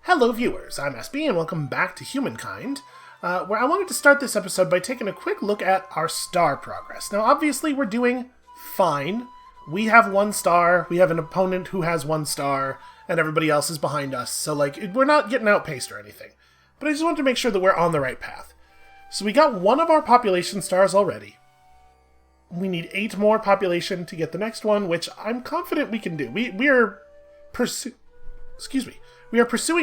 Hello viewers, I'm SB and welcome back to Humankind, where I wanted to start this episode by taking a quick look at our star progress. Now obviously we're doing fine. We have 1 star, we have an opponent who has 1 star, and everybody else is behind us, so we're not getting outpaced or anything. But I just wanted to make sure that we're on the right path. So we got 1 of our population stars already. We need 8 more population to get the next one, which I'm confident we can do. We are pursuing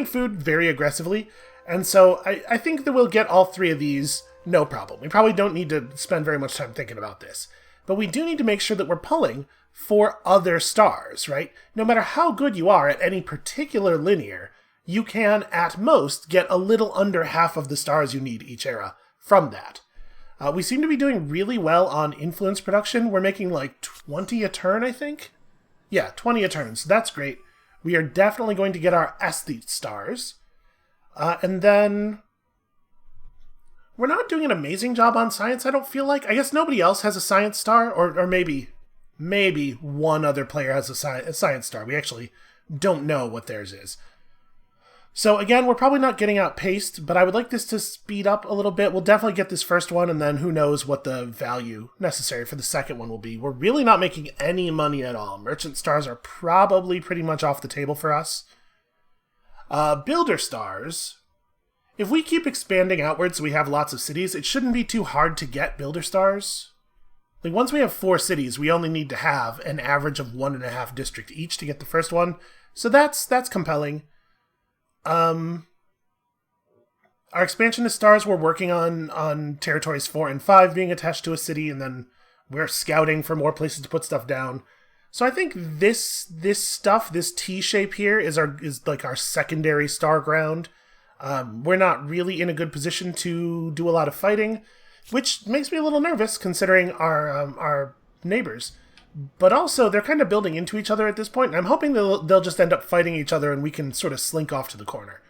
food very aggressively, and so I think that we'll get all 3 of these no problem. We probably don't need to spend very much time thinking about this. But we do need to make sure that we're pulling for other stars, right? No matter how good you are at any particular linear, you can, at most, get a little under half of the stars you need each era from that. We seem to be doing really well on influence production. We're making like 20 a turn, I think? Yeah, 20 a turn, so that's great. We are definitely going to get our aesthete stars. And then we're not doing an amazing job on science, I don't feel like. I guess nobody else has a science star, or maybe one other player has a science star. We actually don't know what theirs is. So again, we're probably not getting outpaced, but I would like this to speed up a little bit. We'll definitely get this first one, and then who knows what the value necessary for the second one will be. We're really not making any money at all. Merchant stars are probably pretty much off the table for us. Builder stars. If we keep expanding outwards so we have lots of cities, it shouldn't be too hard to get builder stars. Once we have 4 cities, we only need to have an average of 1.5 district each to get the first one. So that's compelling. Our expansionist stars, we're working on territories 4 and 5 being attached to a city, and then we're scouting for more places to put stuff down. So I think this stuff, this T shape here is like our secondary star ground. We're not really in a good position to do a lot of fighting, which makes me a little nervous considering our neighbors. But also, they're kind of building into each other at this point, and I'm hoping they'll just end up fighting each other and we can sort of slink off to the corner.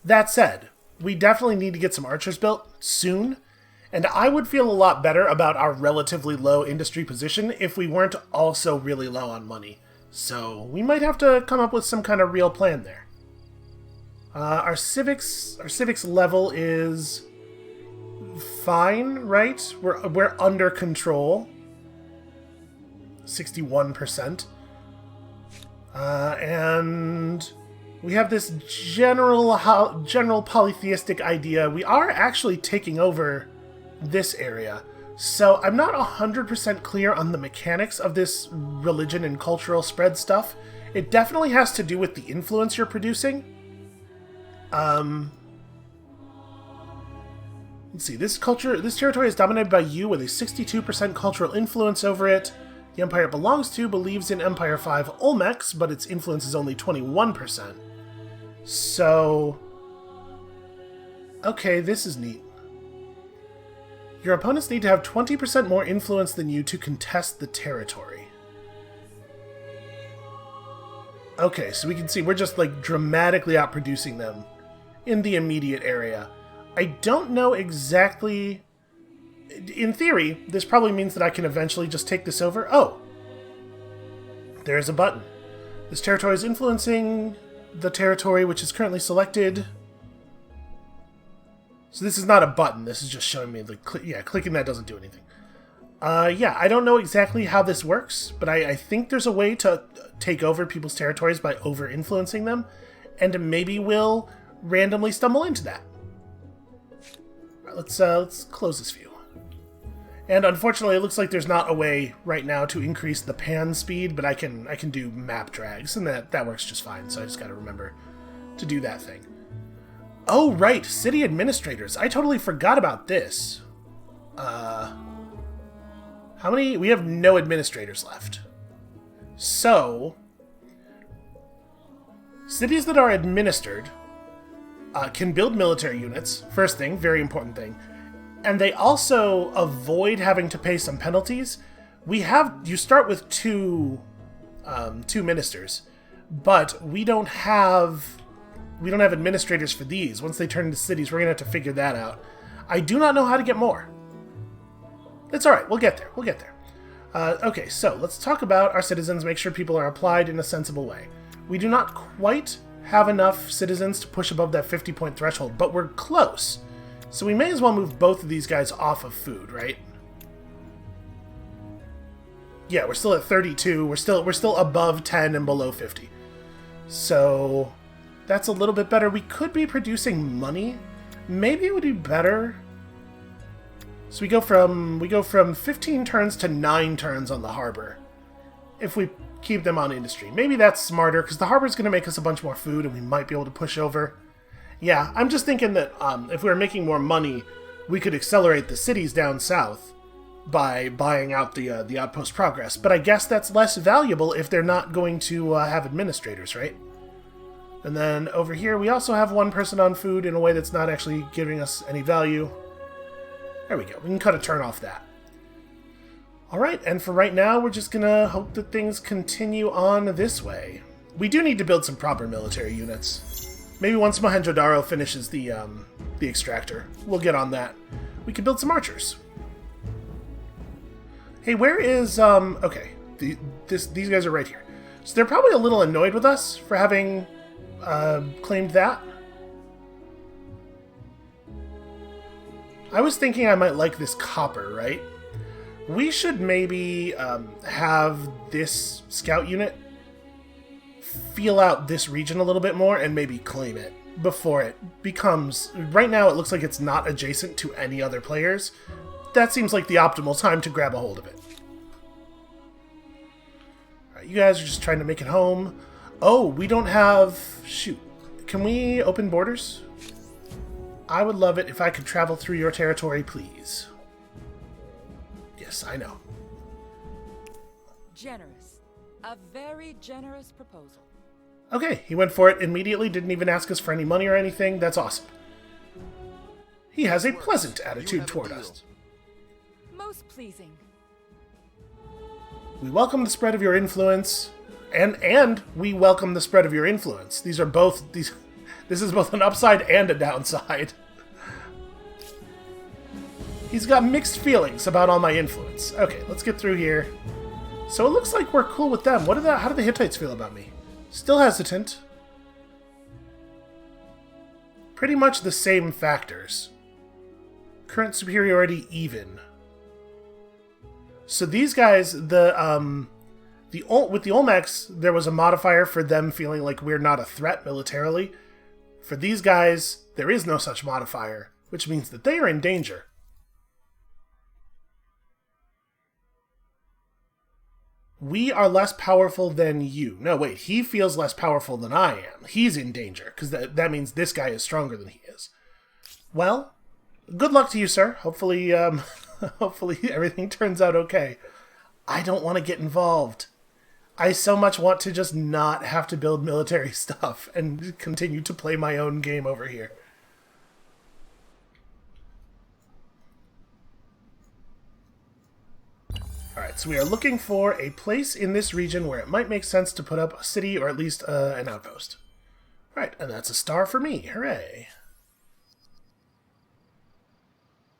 That said, we definitely need to get some archers built soon, and I would feel a lot better about our relatively low industry position if we weren't also really low on money. So we might have to come up with some kind of real plan there. Our civics level is fine, right? We're under control. 61%. And we have this general polytheistic idea. We are actually taking over this area. So I'm not 100% clear on the mechanics of this religion and cultural spread stuff. It definitely has to do with the influence you're producing. Let's see, this territory is dominated by you with a 62% cultural influence over it. The empire it belongs to believes in Empire 5 Olmecs, but its influence is only 21%. So, okay, this is neat. Your opponents need to have 20% more influence than you to contest the territory. Okay, so we can see we're just dramatically outproducing them in the immediate area. I don't know exactly. In theory, this probably means that I can eventually just take this over. Oh! There's a button. This territory is influencing the territory which is currently selected. So this is not a button, this is just showing me clicking that doesn't do anything. I don't know exactly how this works, but I think there's a way to take over people's territories by over-influencing them, and maybe we'll randomly stumble into that. All right, let's close this view. And unfortunately, it looks like there's not a way right now to increase the pan speed, but I can do map drags, and that works just fine, so I just gotta remember to do that thing. Oh, right, city administrators. I totally forgot about this. How many? We have no administrators left. So, cities that are administered can build military units, first thing, very important thing. And they also avoid having to pay some penalties. You start with two ministers, but we don't have administrators for these. Once they turn into cities, we're gonna have to figure that out. I do not know how to get more. It's all right. We'll get there. Okay, so let's talk about our citizens. Make sure people are applied in a sensible way. We do not quite have enough citizens to push above that 50-point threshold, but we're close. So we may as well move both of these guys off of food, right? Yeah, we're still at 32. We're still above 10 and below 50. So that's a little bit better. We could be producing money. Maybe it would be better. So we go from 15 turns to 9 turns on the harbor. If we keep them on industry. Maybe that's smarter, because the harbor's going to make us a bunch more food, and we might be able to push over. Yeah, I'm just thinking that if we were making more money, we could accelerate the cities down south by buying out the outpost progress. But I guess that's less valuable if they're not going to have administrators, right? And then over here, we also have one person on food in a way that's not actually giving us any value. There we go. We can cut a turn off that. Alright, and for right now, we're just gonna hope that things continue on this way. We do need to build some proper military units. Maybe once Mohenjo-Daro finishes the extractor, we'll get on that. We could build some archers. Hey, where is, okay, these guys are right here. So they're probably a little annoyed with us for having claimed that. I was thinking I might like this copper, right? We should maybe have this scout unit feel out this region a little bit more and maybe claim it before it becomes... Right now it looks like it's not adjacent to any other players. That seems like the optimal time to grab a hold of it. Alright, you guys are just trying to make it home. Oh, we don't have... Shoot. Can we open borders? I would love it if I could travel through your territory, please. Yes, I know. Generous. A very generous proposal. Okay, he went for it immediately, didn't even ask us for any money or anything. That's awesome. He has a pleasant attitude toward us. Most pleasing. We welcome the spread of your influence, and we welcome the spread of your influence. These are both this is both an upside and a downside. He's got mixed feelings about all my influence. Okay, let's get through here. So it looks like we're cool with them. How do the Hittites feel about me? Still hesitant. Pretty much the same factors. Current superiority even. So these guys, with the Olmecs, there was a modifier for them feeling like we're not a threat militarily. For these guys, there is no such modifier, which means that they are in danger. We are less powerful than you. No, wait, he feels less powerful than I am. He's in danger, because that means this guy is stronger than he is. Well, good luck to you, sir. Hopefully, hopefully everything turns out okay. I don't want to get involved. I so much want to just not have to build military stuff and continue to play my own game over here. Alright, so we are looking for a place in this region where it might make sense to put up a city or at least an outpost. Alright, and that's a star for me. Hooray.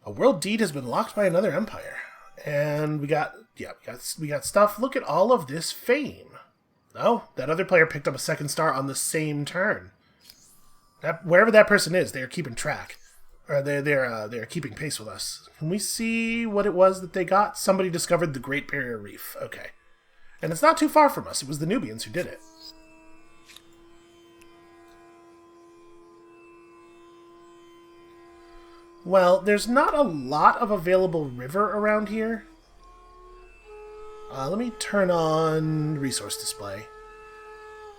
A world deed has been locked by another empire. And we got stuff. Look at all of this fame. Oh, that other player picked up a second star on the same turn. Wherever that person is, they are keeping track. Or they're keeping pace with us. Can we see what it was that they got? Somebody discovered the Great Barrier Reef. Okay. And it's not too far from us. It was the Nubians who did it. Well, there's not a lot of available river around here. Let me turn on resource display.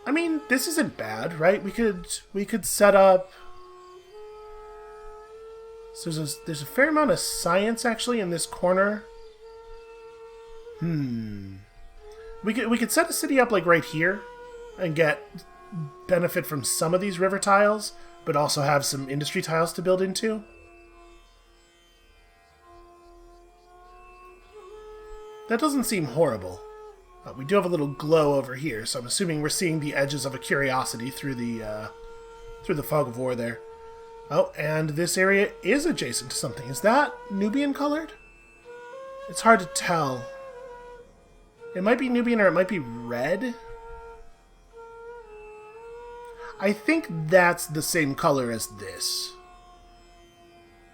I mean, this isn't bad, right? We could set up... So there's a fair amount of science actually in this corner. We could set a city up like right here and get benefit from some of these river tiles, but also have some industry tiles to build into. That doesn't seem horrible. We do have a little glow over here, so I'm assuming we're seeing the edges of a curiosity through the fog of war there. Oh, and this area is adjacent to something. Is that Nubian colored? It's hard to tell. It might be Nubian or it might be red. I think that's the same color as this.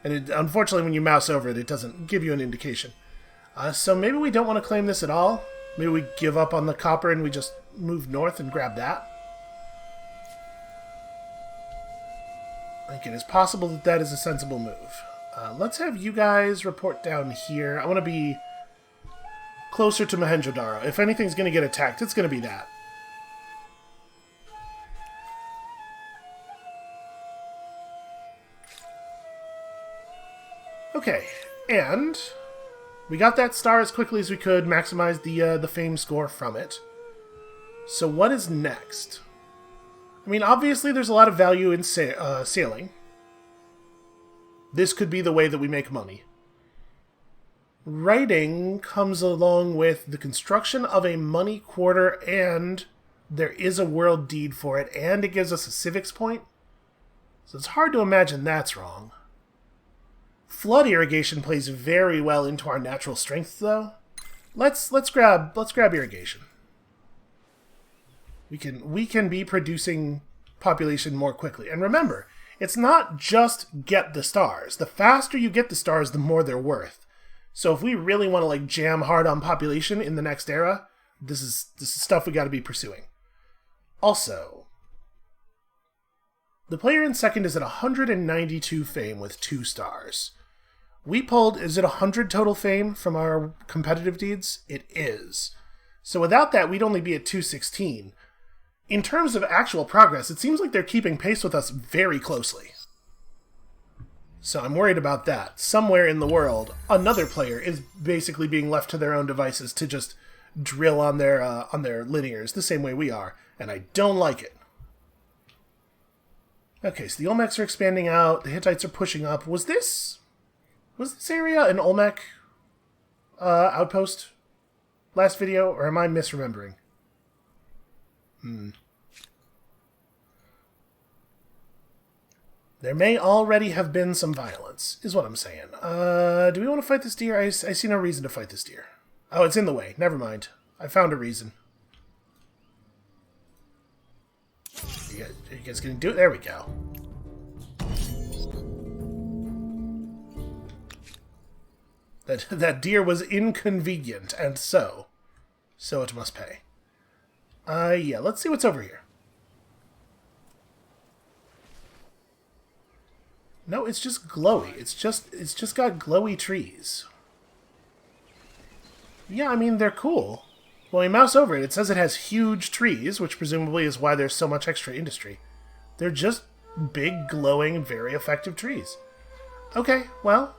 And unfortunately, when you mouse over it, it doesn't give you an indication. So maybe we don't want to claim this at all. Maybe we give up on the copper and we just move north and grab that. I think it is possible that that is a sensible move. Let's have you guys report down here. I want to be closer to Mohenjo-Daro. If anything's going to get attacked, it's going to be that. Okay, and we got that star as quickly as we could, maximize the fame score from it. So what is next? I mean, obviously there's a lot of value in sailing. This could be the way that we make money. Writing comes along with the construction of a money quarter, and there is a world deed for it, and it gives us a civics point. So it's hard to imagine that's wrong. Flood irrigation plays very well into our natural strengths, though. Let's grab irrigation. We can be producing population more quickly. And remember, it's not just get the stars. The faster you get the stars, the more they're worth. So if we really want to like jam hard on population in the next era, this is stuff we got to be pursuing. Also, the player in second is at 192 fame with 2 stars. We pulled, is it 100 total fame from our competitive deeds? It is. So without that, we'd only be at 216. In terms of actual progress, it seems like they're keeping pace with us very closely. So I'm worried about that. Somewhere in the world, another player is basically being left to their own devices to just drill on their linears the same way we are, and I don't like it. Okay, so the Olmecs are expanding out, the Hittites are pushing up. Was this area an Olmec outpost last video, or am I misremembering? There may already have been some violence, is what I'm saying. Do we want to fight this deer? I see no reason to fight this deer. Oh, it's in the way. Never mind. I found a reason. You guys gonna do it? There we go. That deer was inconvenient, and so it must pay. Yeah, let's see what's over here. No, it's just glowy. It's just got glowy trees. Yeah, I mean, they're cool. When we mouse over it, it says it has huge trees, which presumably is why there's so much extra industry. They're just big, glowing, very effective trees. Okay, well,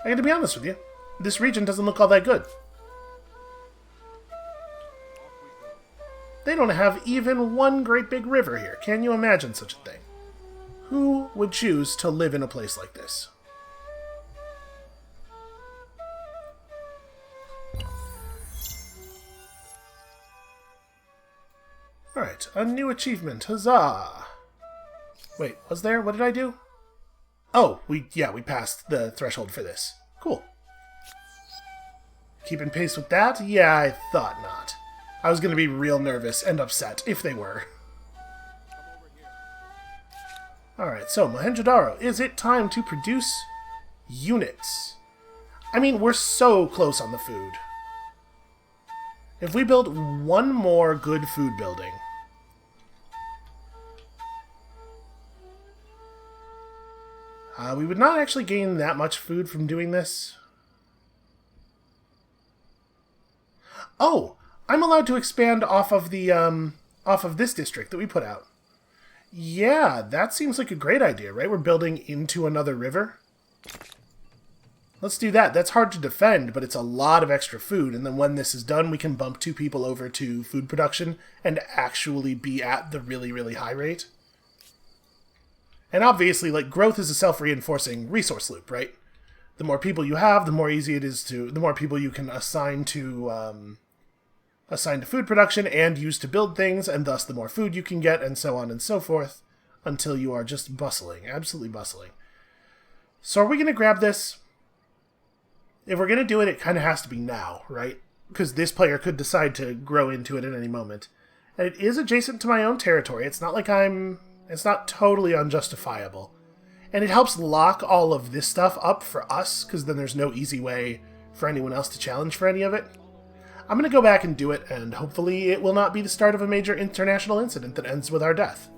I gotta be honest with you. This region doesn't look all that good. They don't have even one great big river here. Can you imagine such a thing? Who would choose to live in a place like this? Alright, a new achievement. Huzzah! Wait, was there? What did I do? Oh, we passed the threshold for this. Cool. Keeping pace with that? Yeah, I thought not. I was going to be real nervous and upset if they were. Alright, so Mohenjo-Daro, is it time to produce units? I mean, we're so close on the food. If we build one more good food building, we would not actually gain that much food from doing this. Oh, I'm allowed to expand off of the off of this district that we put out. Yeah, that seems like a great idea, right? We're building into another river. Let's do that. That's hard to defend, but it's a lot of extra food, and then when this is done, we can bump 2 people over to food production and actually be at the really, really high rate. And obviously, like, growth is a self-reinforcing resource loop, right? The more people you have, the more easy it is to... the more people you can assign to food production and use to build things, and thus the more food you can get, and so on and so forth, until you are just bustling, absolutely bustling. So are we going to grab this? If we're going to do it, it kind of has to be now, right? Because this player could decide to grow into it at any moment. And it is adjacent to my own territory. It's not like I'm It's not totally unjustifiable. And it helps lock all of this stuff up for us, because then there's no easy way for anyone else to challenge for any of it. I'm going to go back and do it, and hopefully it will not be the start of a major international incident that ends with our death.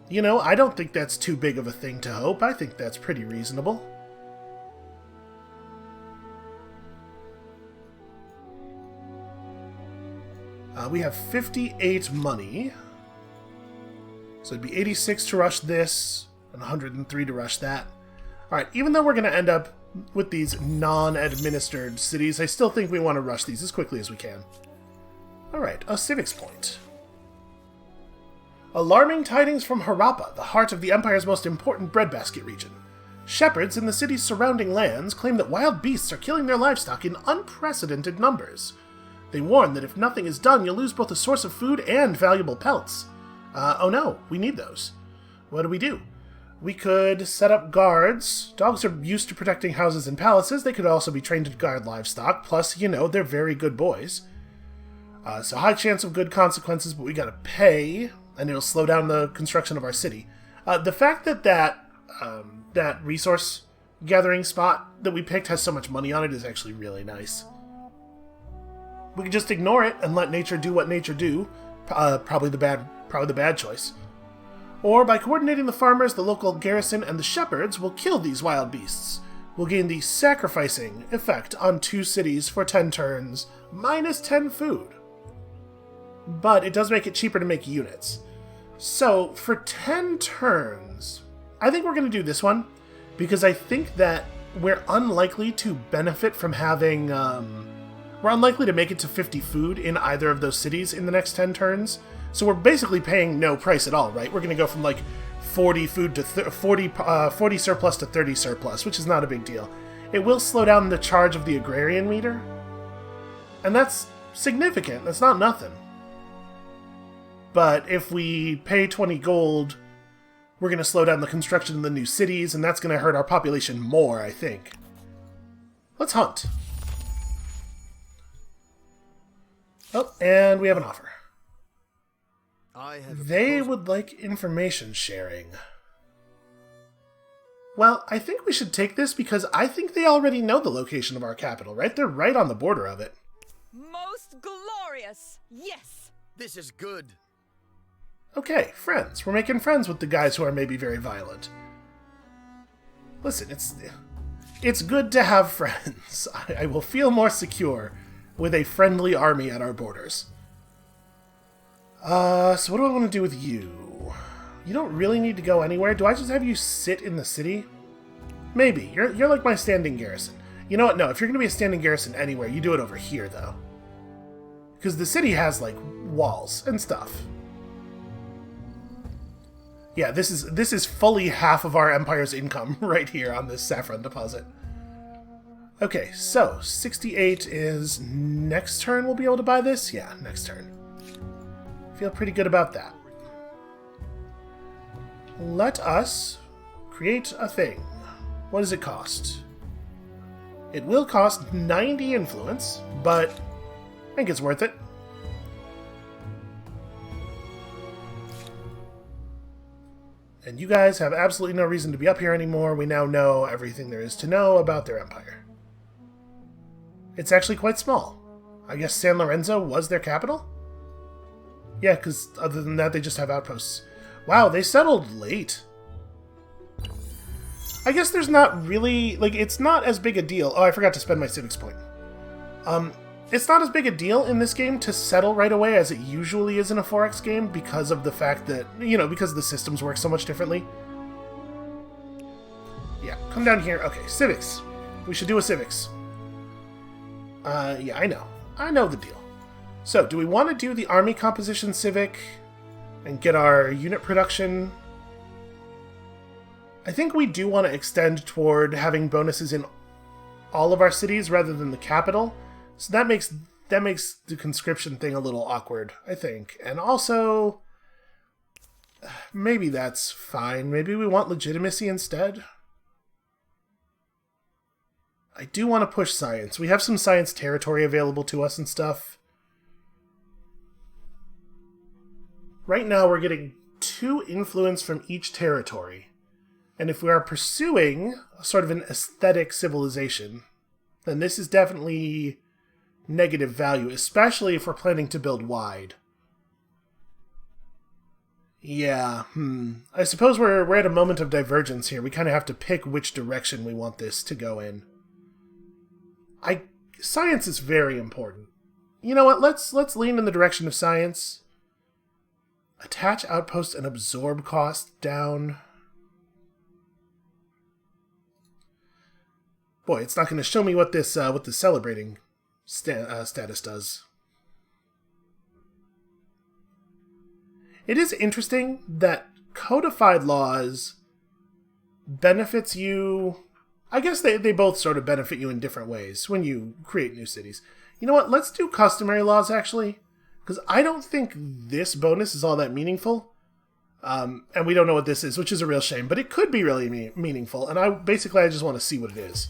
You know, I don't think that's too big of a thing to hope. I think that's pretty reasonable. We have 58 money. So it'd be 86 to rush this, and 103 to rush that. Alright, even though we're going to end up with these non-administered cities, I still think we want to rush these as quickly as we can. Alright, a civics point. Alarming tidings from Harappa, the heart of the Empire's most important breadbasket region. Shepherds in the city's surrounding lands claim that wild beasts are killing their livestock in unprecedented numbers. They warn that if nothing is done, you'll lose both a source of food and valuable pelts. Oh no, we need those. What do? We could set up guards. Dogs are used to protecting houses and palaces. They could also be trained to guard livestock. Plus, you know, they're very good boys. So high chance of good consequences, but we gotta pay, and it'll slow down the construction of our city. The fact that that resource gathering spot that we picked has so much money on it is actually really nice. We can just ignore it and let nature do what nature do. Probably the bad choice. Or by coordinating the farmers, the local garrison, and the shepherds, we'll kill these wild beasts. We'll gain the sacrificing effect on 2 cities for 10 turns, minus 10 food. But it does make it cheaper to make units. So, for 10 turns, I think we're going to do this one, because I think that we're unlikely to benefit from having, we're unlikely to make it to 50 food in either of those cities in the next 10 turns. So we're basically paying no price at all, right? We're going to go from like 40 food to 40 surplus to 30 surplus, which is not a big deal. It will slow down the charge of the agrarian meter. And that's significant. That's not nothing. But if we pay 20 gold, we're going to slow down the construction of the new cities, and that's going to hurt our population more, I think. Let's hunt. Oh, and we have an offer. They would like information sharing. Well, I think we should take this because I think they already know the location of our capital, right? They're right on the border of it. Most glorious! Yes! This is good. Okay, friends. We're making friends with the guys who are maybe very violent. Listen, it's good to have friends. I will feel more secure with a friendly army at our borders. So what do I want to do with you? You don't really need to go anywhere. Do I just have you sit in the city? Maybe. You're like my standing garrison. You know what? No, if you're going to be a standing garrison anywhere, you do it over here, though. Because the city has, like, walls and stuff. Yeah, this is fully half of our Empire's income right here on this saffron deposit. Okay, so 68 is next turn we'll be able to buy this? Yeah, next turn. Feel pretty good about that. Let us create a thing. What does it cost? It will cost 90 influence, but I think it's worth it. And you guys have absolutely no reason to be up here anymore. We now know everything there is to know about their empire. It's actually quite small. I guess San Lorenzo was their capital? Yeah, because other than that, they just have outposts. Wow, they settled late. I guess there's not really... like, it's not as big a deal. Oh, I forgot to spend my civics point. It's not as big a deal in this game to settle right away as it usually is in a 4X game because of the fact that, you know, because the systems work so much differently. Yeah, come down here. Okay, civics. We should do a civics. Yeah, I know. I know the deal. So, do we want to do the army composition civic and get our unit production? I think we do want to extend toward having bonuses in all of our cities rather than the capital. So that makes the conscription thing a little awkward, I think. And also, maybe that's fine. Maybe we want legitimacy instead. I do want to push science. We have some science territory available to us and stuff. Right now we're getting 2 influence from each territory. And if we are pursuing sort of an aesthetic civilization, then this is definitely negative value, especially if we're planning to build wide. Yeah, I suppose we're at a moment of divergence here. We kind of have to pick which direction we want this to go in. Science is very important. You know what? Let's lean in the direction of science. Attach outpost and absorb cost down. Boy, it's not going to show me what this celebrating status does. It is interesting that codified laws benefits you. I guess they both sort of benefit you in different ways when you create new cities. You know what? Let's do customary laws, actually. Because I don't think this bonus is all that meaningful. And we don't know what this is, which is a real shame. But it could be really meaningful. And I just want to see what it is.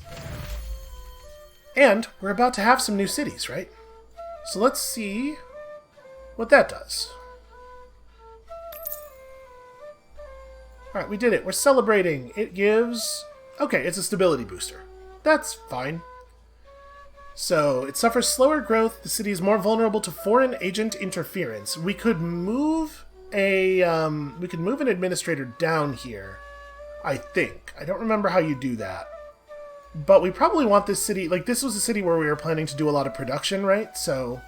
And we're about to have some new cities, right? So let's see what that does. Alright, we did it. We're celebrating. It gives... Okay, it's a stability booster. That's fine. So, it suffers slower growth. The city is more vulnerable to foreign agent interference. We could move an administrator down here, I think. I don't remember how you do that. But we probably want this city... Like, this was a city where we were planning to do a lot of production, right? So...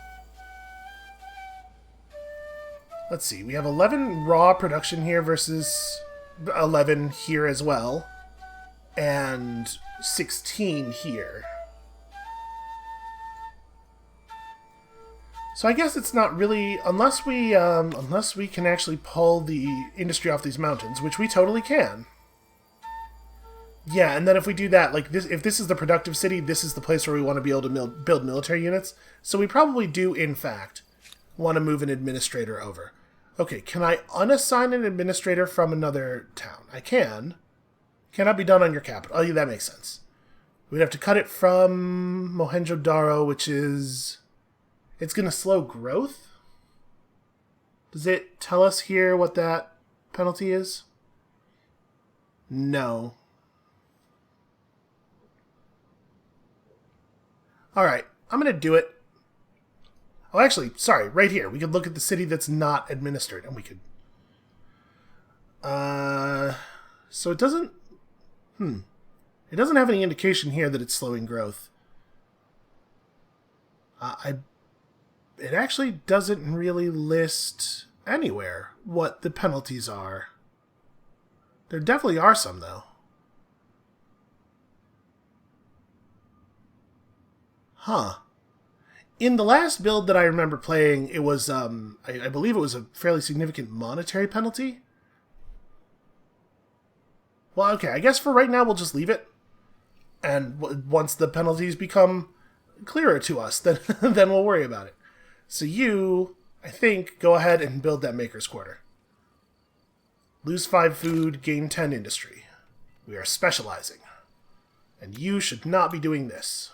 Let's see. We have 11 raw production here versus 11 here as well. And 16 here. So I guess it's not really... Unless we can actually pull the industry off these mountains, which we totally can. Yeah, and then if we do that, like this, if this is the productive city, this is the place where we want to be able to build military units. So we probably do, in fact, want to move an administrator over. Okay, can I unassign an administrator from another town? I can. Cannot be done on your capital. Oh, yeah, that makes sense. We'd have to cut it from Mohenjo-Daro, which is... It's going to slow growth? Does it tell us here what that penalty is? No. Alright, I'm going to do it. Oh, actually, sorry, right here. We could look at the city that's not administered, and we could... So it doesn't... It doesn't have any indication here that it's slowing growth. It actually doesn't really list anywhere what the penalties are. There definitely are some, though. Huh. In the last build that I remember playing, it was, I believe it was a fairly significant monetary penalty. Well, okay, I guess for right now we'll just leave it. And once the penalties become clearer to us, then we'll worry about it. So you, I think, go ahead and build that Maker's Quarter. Lose 5 food, gain 10 industry. We are specializing. And you should not be doing this.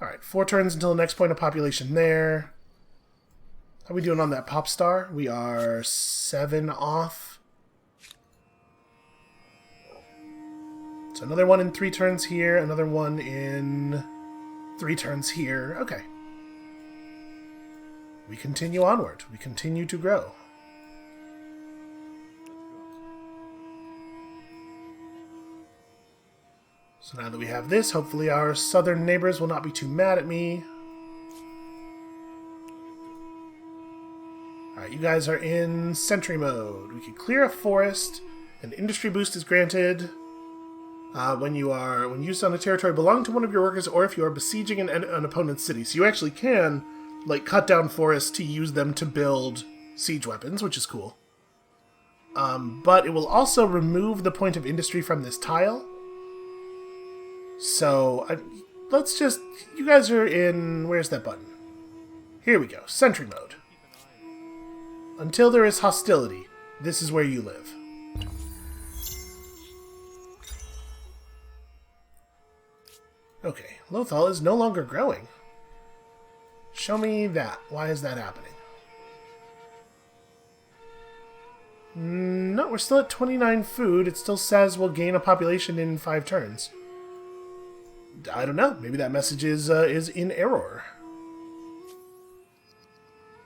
Alright, 4 turns until the next point of population there. How are we doing on that pop star? We are 7 off. So another one in 3 turns here, another one in 3 turns here. Okay. We continue onward. We continue to grow. So now that we have this, hopefully our southern neighbors will not be too mad at me. Alright, you guys are in sentry mode. We can clear a forest. An industry boost is granted when used on a territory belonging to one of your workers, or if you are besieging an opponent's city. So you actually can, like, cut down forests to use them to build siege weapons, which is cool. But it will also remove the point of industry from this tile. So, let's just... You guys are in... Where's that button? Here we go. Sentry mode. Until there is hostility, this is where you live. Okay, Lothal is no longer growing. Show me that. Why is that happening? No, we're still at 29 food. It still says we'll gain a population in 5 turns. I don't know. Maybe that message is in error.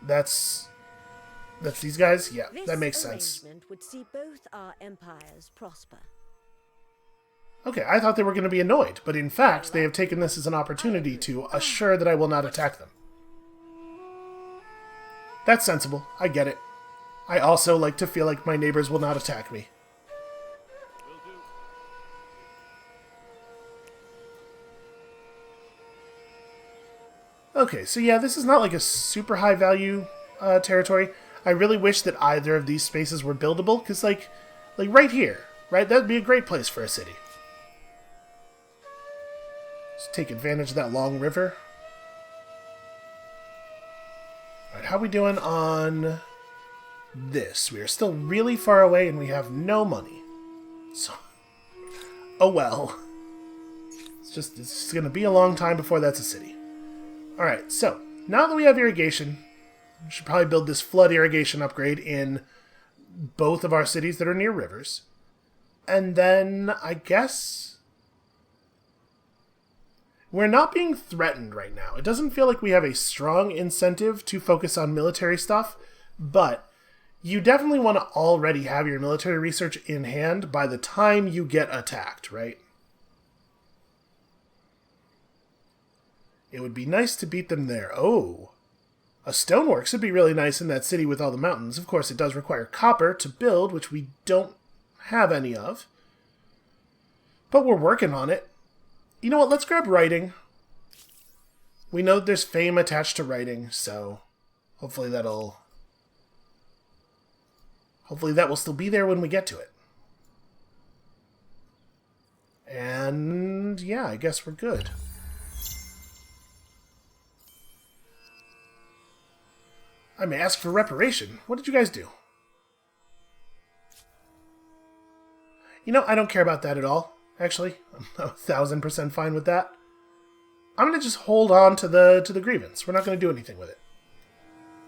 That's these guys? Yeah, that makes sense. This arrangement would see both our empires prosper. Okay, I thought they were going to be annoyed, but in fact, they have taken this as an opportunity to assure that I will not attack them. That's sensible. I get it. I also like to feel like my neighbors will not attack me. Okay, so yeah, this is not like a super high value territory. I really wish that either of these spaces were buildable, because like right here, right? That'd be a great place for a city. Just take advantage of that long river. Alright, how are we doing on this? We are still really far away and we have no money. So, oh well. It's going to be a long time before that's a city. Alright, so, now that we have irrigation, we should probably build this flood irrigation upgrade in both of our cities that are near rivers. And then, I guess, we're not being threatened right now. It doesn't feel like we have a strong incentive to focus on military stuff, but you definitely want to already have your military research in hand by the time you get attacked, right? It would be nice to beat them there. Oh, a stoneworks would be really nice in that city with all the mountains. Of course, it does require copper to build, which we don't have any of. But we're working on it. You know what? Let's grab writing. We know that there's fame attached to writing, so hopefully that will still be there when we get to it. And yeah, I guess we're good. I may ask for reparation. What did you guys do? You know, I don't care about that at all, actually. I'm 1000% fine with that. I'm going to just hold on to the grievance. We're not going to do anything with it.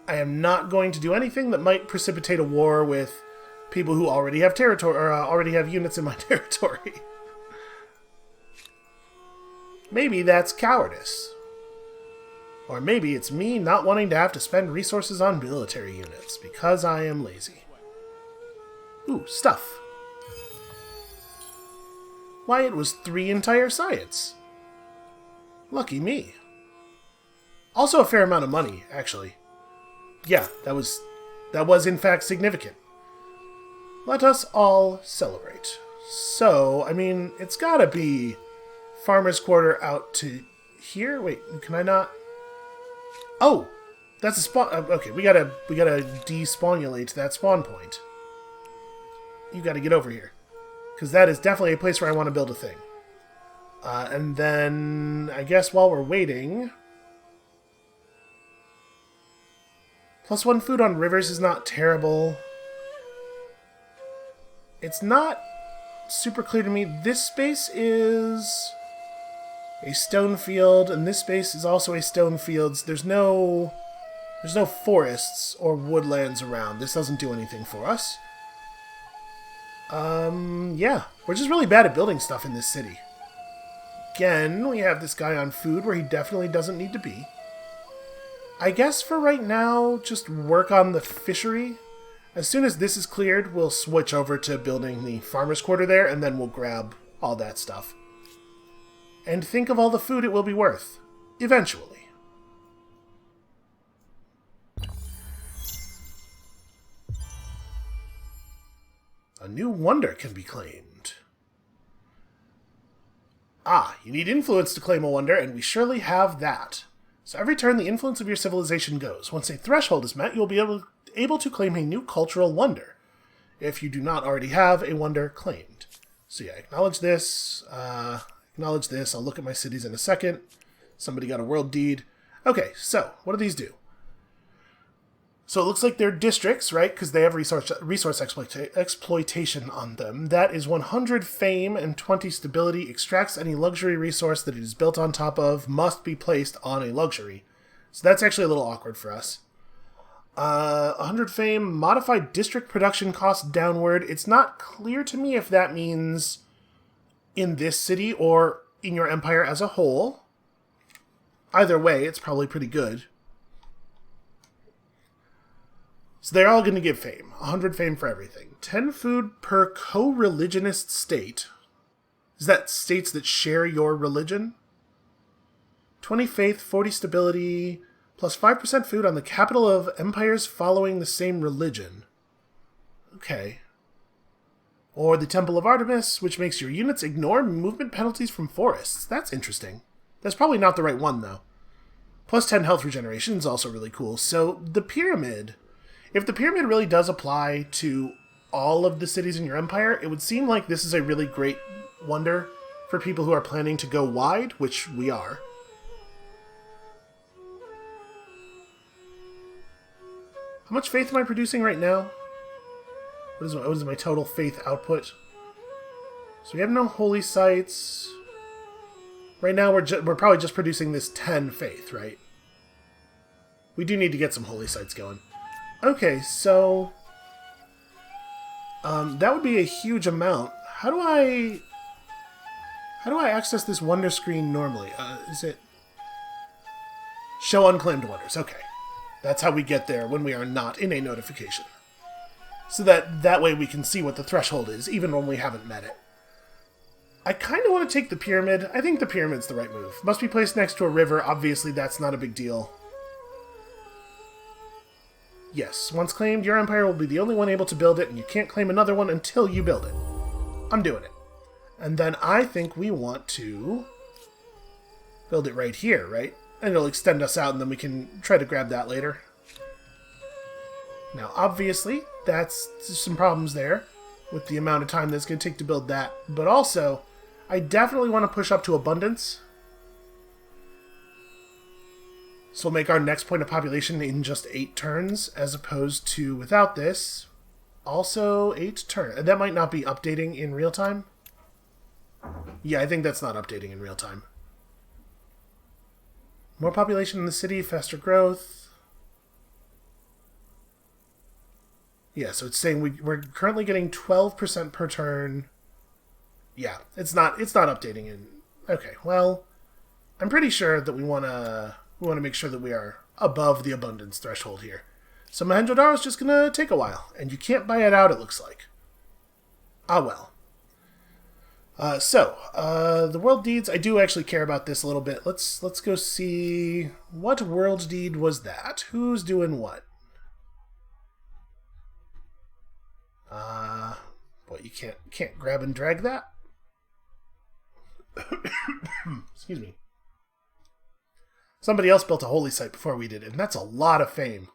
I am not going to do anything that might precipitate a war with people who already have territory or already have units in my territory. Maybe that's cowardice. Or maybe it's me not wanting to have to spend resources on military units because I am lazy. Ooh, stuff. Why, it was 3 entire science. Lucky me. Also a fair amount of money, actually. Yeah, that was in fact significant. Let us all celebrate. So, I mean, it's gotta be Farmer's Quarter out to here? Wait, can I not? Oh! That's a spawn. Okay, we gotta despawnulate that spawn point. You gotta get over here. Because that is definitely a place where I want to build a thing. And then, I guess while we're waiting... +1 food on rivers is not terrible. It's not super clear to me. This space is a stone field, and this space is also a stone field. There's no forests or woodlands around. This doesn't do anything for us. Yeah. We're just really bad at building stuff in this city. Again, we have this guy on food where he definitely doesn't need to be. I guess for right now, just work on the fishery. As soon as this is cleared, we'll switch over to building the farmer's quarter there, and then we'll grab all that stuff. And think of all the food it will be worth. Eventually. A new wonder can be claimed. Ah, you need influence to claim a wonder, and we surely have that. So every turn, the influence of your civilization goes. Once a threshold is met, you will be able to claim a new cultural wonder, if you do not already have a wonder claimed. So yeah, acknowledge this, acknowledge this. I'll look at my cities in a second. Somebody got a world deed. Okay, so what do these do? So it looks like they're districts, right? Because they have resource exploitation on them. That is 100 fame and 20 stability. Extracts any luxury resource that it is built on top of must be placed on a luxury. So that's actually a little awkward for us. 100 fame, modified district production costs downward. It's not clear to me if that means in this city or in your empire as a whole. Either way, it's probably pretty good. So they're all going to give fame. 100 fame for everything. 10 food per co-religionist state. Is that states that share your religion? 20 faith, 40 stability, plus 5% food on the capital of empires following the same religion. Okay. Or the Temple of Artemis, which makes your units ignore movement penalties from forests. That's interesting. That's probably not the right one, though. Plus 10 health regeneration is also really cool. So the pyramid, if the pyramid really does apply to all of the cities in your empire, it would seem like this is a really great wonder for people who are planning to go wide, which we are. How much faith am I producing right now? What is my total faith output? So we have no holy sites. Right now we're probably just producing this 10 faith, right? We do need to get some holy sites going. Okay, so that would be a huge amount. How do I access this wonder screen normally? Is it show unclaimed wonders? Okay. That's how we get there when we are not in a notification. So that way we can see what the threshold is, even when we haven't met it. I kind of want to take the pyramid. I think the pyramid's the right move. Must be placed next to a river. Obviously, that's not a big deal. Yes, once claimed, your empire will be the only one able to build it, and you can't claim another one until you build it. I'm doing it. And then I think we want to build it right here, right? And it'll extend us out, and then we can try to grab that later. Now, obviously, that's some problems there with the amount of time that's going to take to build that. But also, I definitely want to push up to abundance. So we'll make our next point of population in just 8 turns, as opposed to, without this, also 8 turns. And that might not be updating in real time. Yeah, I think that's not updating in real time. More population in the city, faster growth. Yeah, so it's saying we're currently getting 12% per turn. Yeah, it's not updating in. Okay, well, I'm pretty sure that we want to make sure that we are above the abundance threshold here. So Mohenjo-Daro is just gonna take a while, and you can't buy it out. It looks like. Ah well. The world deeds, I do actually care about this a little bit. Let's go see what world deed was that. Who's doing what? What, you can't grab and drag that? Excuse me. Somebody else built a holy site before we did it, and that's a lot of fame.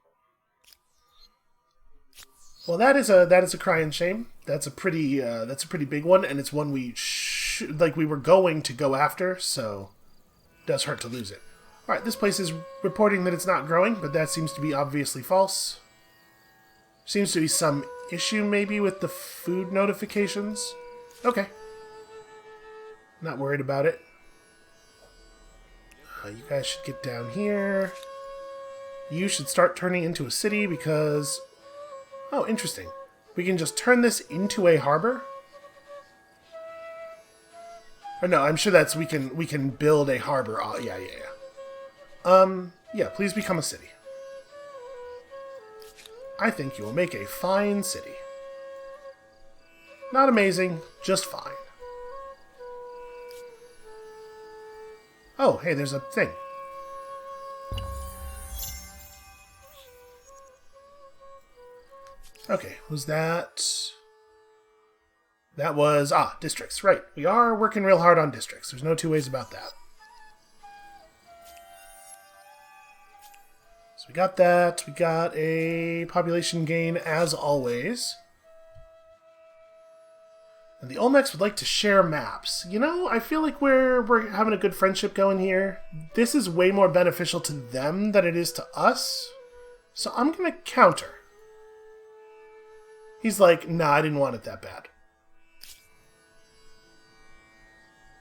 Well, that is a crying shame. That's a pretty big one, and it's one we were going to go after, so it does hurt to lose it. All right, this place is reporting that it's not growing, but that seems to be obviously false. Seems to be some issue maybe with the food notifications. Okay. Not worried about it. You guys should get down here. You should start turning into a city because... Oh, interesting. We can just turn this into a harbor? Or no, I'm sure that's we can build a harbor. Oh, yeah. Yeah, please become a city. I think you will make a fine city. Not amazing, just fine. Oh, hey, there's a thing. Okay, was that... That was... districts, right. We are working real hard on districts. There's no two ways about that. So we got that. We got a population gain, as always. And the Olmecs would like to share maps. You know, I feel like we're having a good friendship going here. This is way more beneficial to them than it is to us. So I'm going to counter. He's like, nah, I didn't want it that bad.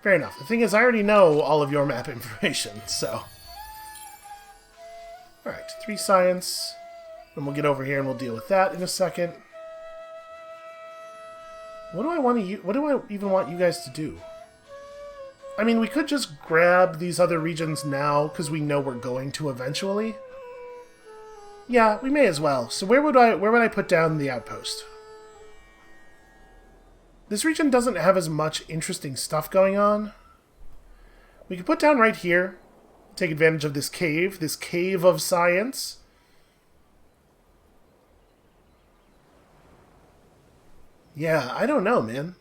Fair enough. The thing is, I already know all of your map information, so... Alright, 3 science. Then we'll get over here and we'll deal with that in a second. What do I want to what do I even want you guys to do? I mean, we could just grab these other regions now, because we know we're going to eventually. Yeah, we may as well. So where would I put down the outpost? This region doesn't have as much interesting stuff going on. We could put down right here. Take advantage of this cave of science. Yeah, I don't know, man.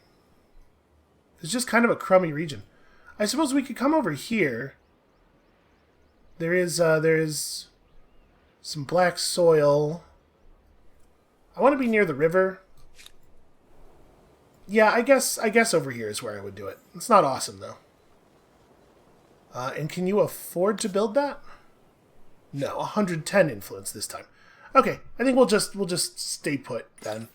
It's just kind of a crummy region. I suppose we could come over here. There is some black soil. I want to be near the river. Yeah, I guess over here is where I would do it. It's not awesome though. And can you afford to build that? No, 110 influence this time. Okay, I think we'll just stay put then.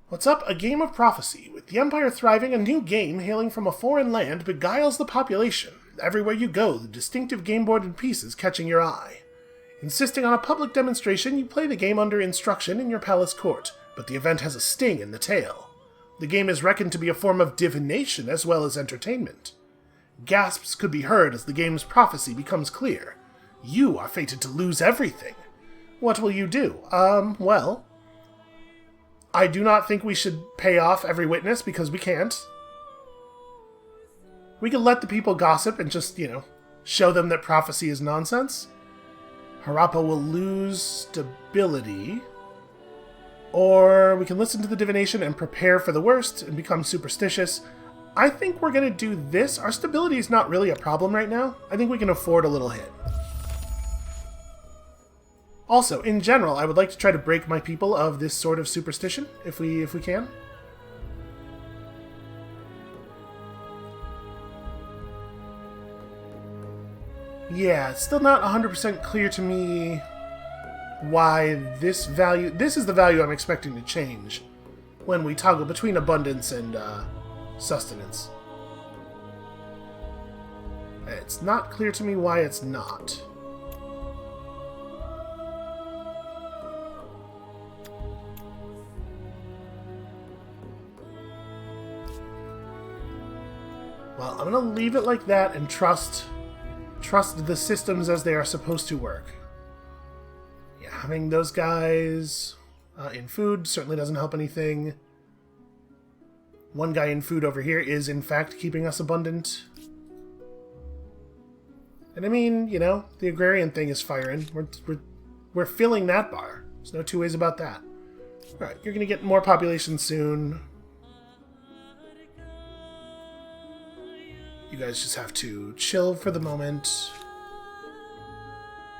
What's up? A game of prophecy. With the Empire thriving, a new game hailing from a foreign land beguiles the population. Everywhere you go, the distinctive game board and pieces catching your eye. Insisting on a public demonstration, you play the game under instruction in your palace court, but the event has a sting in the tail. The game is reckoned to be a form of divination as well as entertainment. Gasps could be heard as the game's prophecy becomes clear. You are fated to lose everything. What will you do? Well, I do not think we should pay off every witness because we can't. We can let the people gossip and just, show them that prophecy is nonsense. Harappa will lose stability. Or we can listen to the divination and prepare for the worst and become superstitious. I think we're going to do this. Our stability is not really a problem right now. I think we can afford a little hit. Also, in general, I would like to try to break my people of this sort of superstition, if we can. Yeah, it's still not 100% clear to me why this value... This is the value I'm expecting to change when we toggle between abundance and sustenance. It's not clear to me why it's not. Well, I'm going to leave it like that and trust the systems as they are supposed to work. Yeah, having those guys in food certainly doesn't help anything. One guy in food over here is, in fact, keeping us abundant. And I mean, the agrarian thing is firing. We're filling that bar. There's no two ways about that. Alright, you're going to get more population soon. You guys just have to chill for the moment.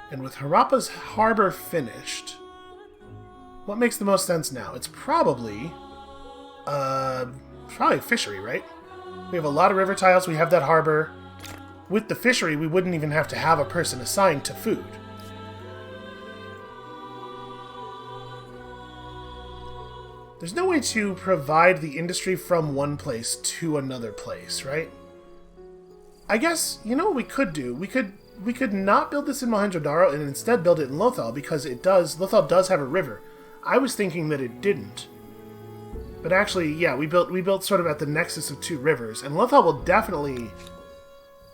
And with Harappa's harbor finished, what makes the most sense now? It's probably fishery, right? We have a lot of river tiles, we have that harbor. With the fishery, we wouldn't even have to have a person assigned to food. There's no way to provide the industry from one place to another place, right? I guess, what we could do? We could not build this in Mohenjo-Daro and instead build it in Lothal, because Lothal does have a river. I was thinking that it didn't. But actually, yeah, we built sort of at the nexus of two rivers, and Lothal will definitely...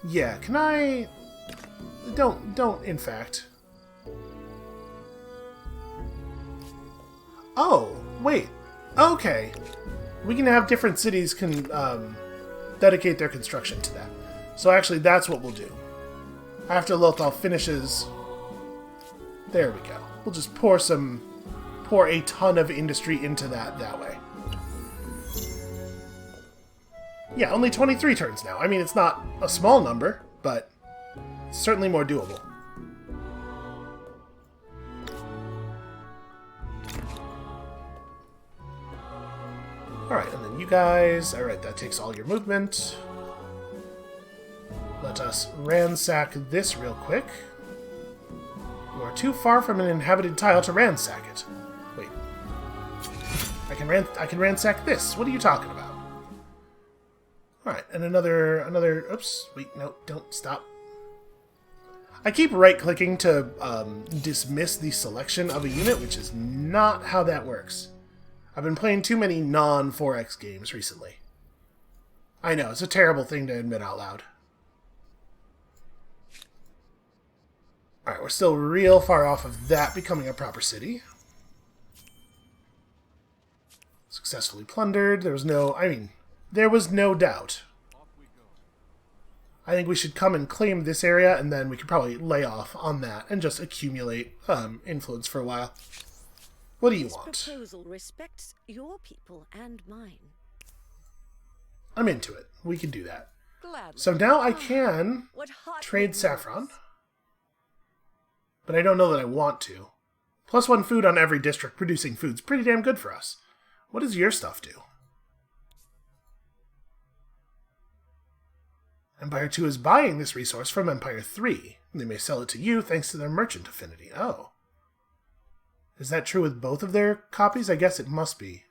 Yeah, can I... Don't, in fact. Oh, wait. Okay. We can have different cities dedicate their construction to that. So actually, that's what we'll do. After Lothal finishes... There we go. We'll just pour a ton of industry into that way. Yeah, only 23 turns now. I mean, it's not a small number, but it's certainly more doable. Alright, and then you guys... Alright, that takes all your movement. Let us ransack this real quick. You are too far from an inhabited tile to ransack it. Wait. I can ransack this. What are you talking about? Alright, and another... Oops. Wait, no, don't stop. I keep right-clicking to dismiss the selection of a unit, which is not how that works. I've been playing too many non-4X games recently. I know, it's a terrible thing to admit out loud. Alright, we're still real far off of that becoming a proper city. Successfully plundered. There was no doubt. I think we should come and claim this area, and then we could probably lay off on that and just accumulate influence for a while. What do you want? This proposal respects your people and mine. I'm into it. We can do that. Gladly. So now I can What heart trade may saffron, lose. but I don't know that I want to. +1 food on every district producing food's pretty damn good for us. What does your stuff do? Empire 2 is buying this resource from Empire 3. And they may sell it to you thanks to their merchant affinity. Oh. Is that true with both of their copies? I guess it must be.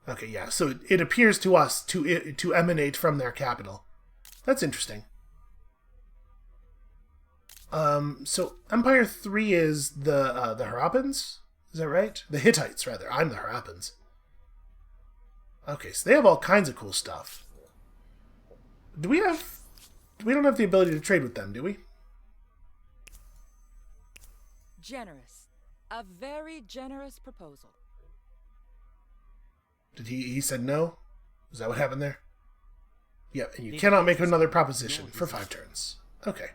Okay, yeah, so it appears to us to emanate from their capital. That's interesting. So Empire 3 is the Harappans? Is that right? The Hittites, rather. I'm the Harappans. Okay, so they have all kinds of cool stuff. We don't have the ability to trade with them, do we? Generous. A very generous proposal. Did he said no? Is that what happened there? Yep, and you cannot make another proposition for 5 turns. Okay.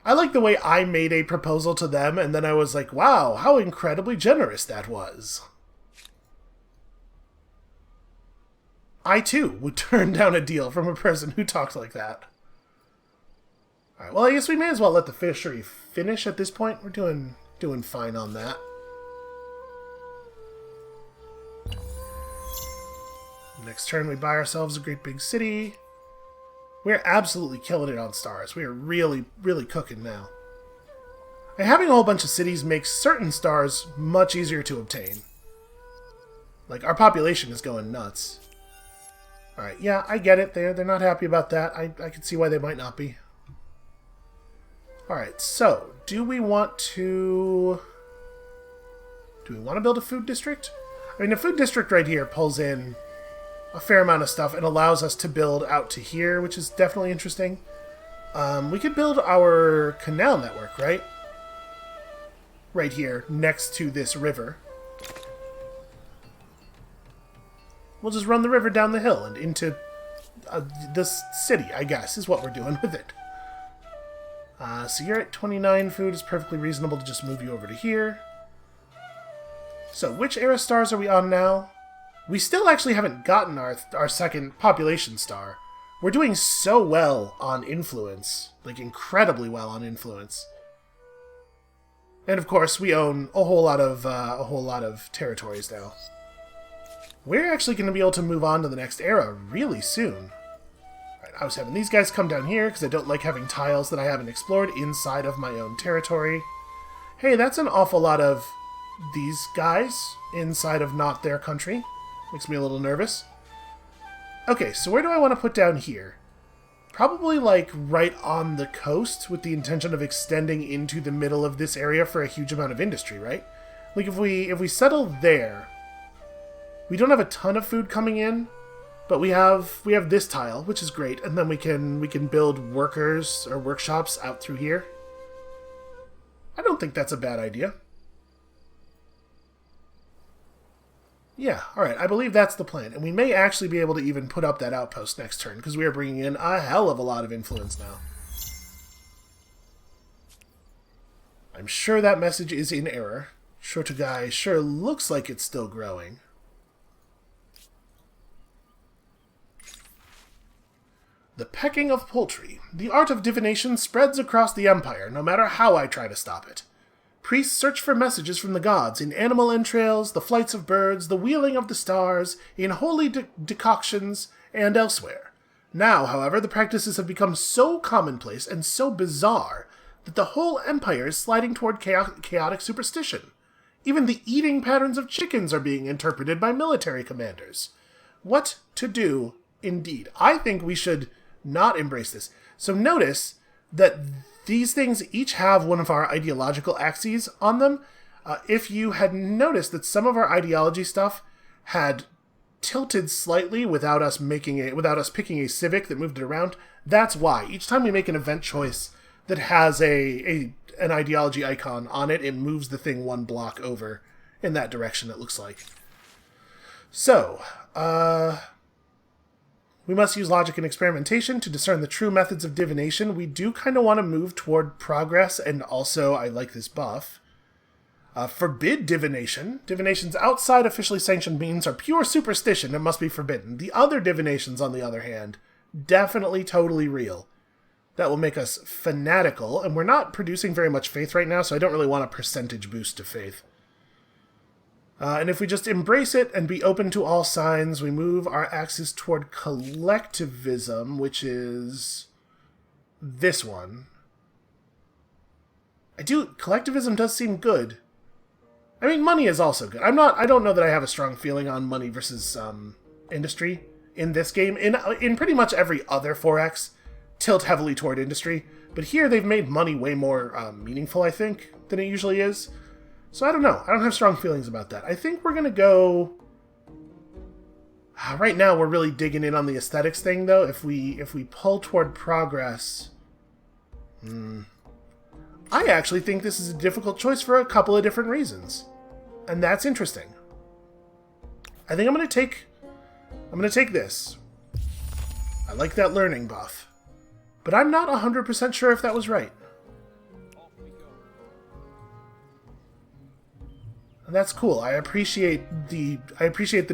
I like the way I made a proposal to them, and then I was like, wow, how incredibly generous that was. I, too, would turn down a deal from a person who talked like that. Alright, well, I guess we may as well let the fishery finish at this point. We're doing fine on that. Next turn, we buy ourselves a great big city. We're absolutely killing it on stars. We are really, really cooking now. And having a whole bunch of cities makes certain stars much easier to obtain. Like, our population is going nuts. Alright, yeah, I get it. They're not happy about that. I can see why they might not be. Alright, so, do we want to build a food district? I mean, a food district right here pulls in a fair amount of stuff and allows us to build out to here, which is definitely interesting. We could build our canal network, right? Right here, next to this river. We'll just run the river down the hill and into this city, I guess, is what we're doing with it. So you're at 29 food. It's perfectly reasonable to just move you over to here. So, which era stars are we on now? We still actually haven't gotten our second population star. We're doing so well on influence. Like, incredibly well on influence. And of course, we own a whole lot of territories now. We're actually going to be able to move on to the next era really soon. Right, I was having these guys come down here because I don't like having tiles that I haven't explored inside of my own territory. Hey, that's an awful lot of these guys inside of not their country. Makes me a little nervous. Okay, so where do I want to put down here? Probably, like, right on the coast with the intention of extending into the middle of this area for a huge amount of industry, right? Like, if we settle there, we don't have a ton of food coming in, but we have this tile, which is great, and then we can build workers or workshops out through here. I don't think that's a bad idea. Yeah, alright, I believe that's the plan. And we may actually be able to even put up that outpost next turn, because we are bringing in a hell of a lot of influence now. I'm sure that message is in error. Shotogai sure looks like it's still growing. The pecking of poultry. The art of divination spreads across the Empire, no matter how I try to stop it. Priests search for messages from the gods in animal entrails, the flights of birds, the wheeling of the stars, in holy decoctions, and elsewhere. Now, however, the practices have become so commonplace and so bizarre that the whole empire is sliding toward chaotic superstition. Even the eating patterns of chickens are being interpreted by military commanders. What to do, indeed. I think we should not embrace this. So notice, that these things each have one of our ideological axes on them. If you had noticed that some of our ideology stuff had tilted slightly without us picking a civic that moved it around, that's why. Each time we make an event choice that has an ideology icon on it, it moves the thing one block over in that direction, it looks like. So, we must use logic and experimentation to discern the true methods of divination. We do kind of want to move toward progress, and also, I like this buff. Forbid divination. Divinations outside officially sanctioned means are pure superstition and must be forbidden. The other divinations, on the other hand, definitely totally real. That will make us fanatical, and we're not producing very much faith right now, so I don't really want a percentage boost to faith. And if we just embrace it and be open to all signs, we move our axis toward collectivism, which is this one. Collectivism does seem good. I mean, money is also good. I don't know that I have a strong feeling on money versus industry in this game. In pretty much every other 4X, tilt heavily toward industry. But here they've made money way more meaningful, I think, than it usually is. So I don't know. I don't have strong feelings about that. I think we're going to go... Right now we're really digging in on the aesthetics thing, though. If we pull toward progress... I actually think this is a difficult choice for a couple of different reasons. And that's interesting. I think I'm going to take this. I like that learning buff. But I'm not 100% sure if that was right. And that's cool. I appreciate the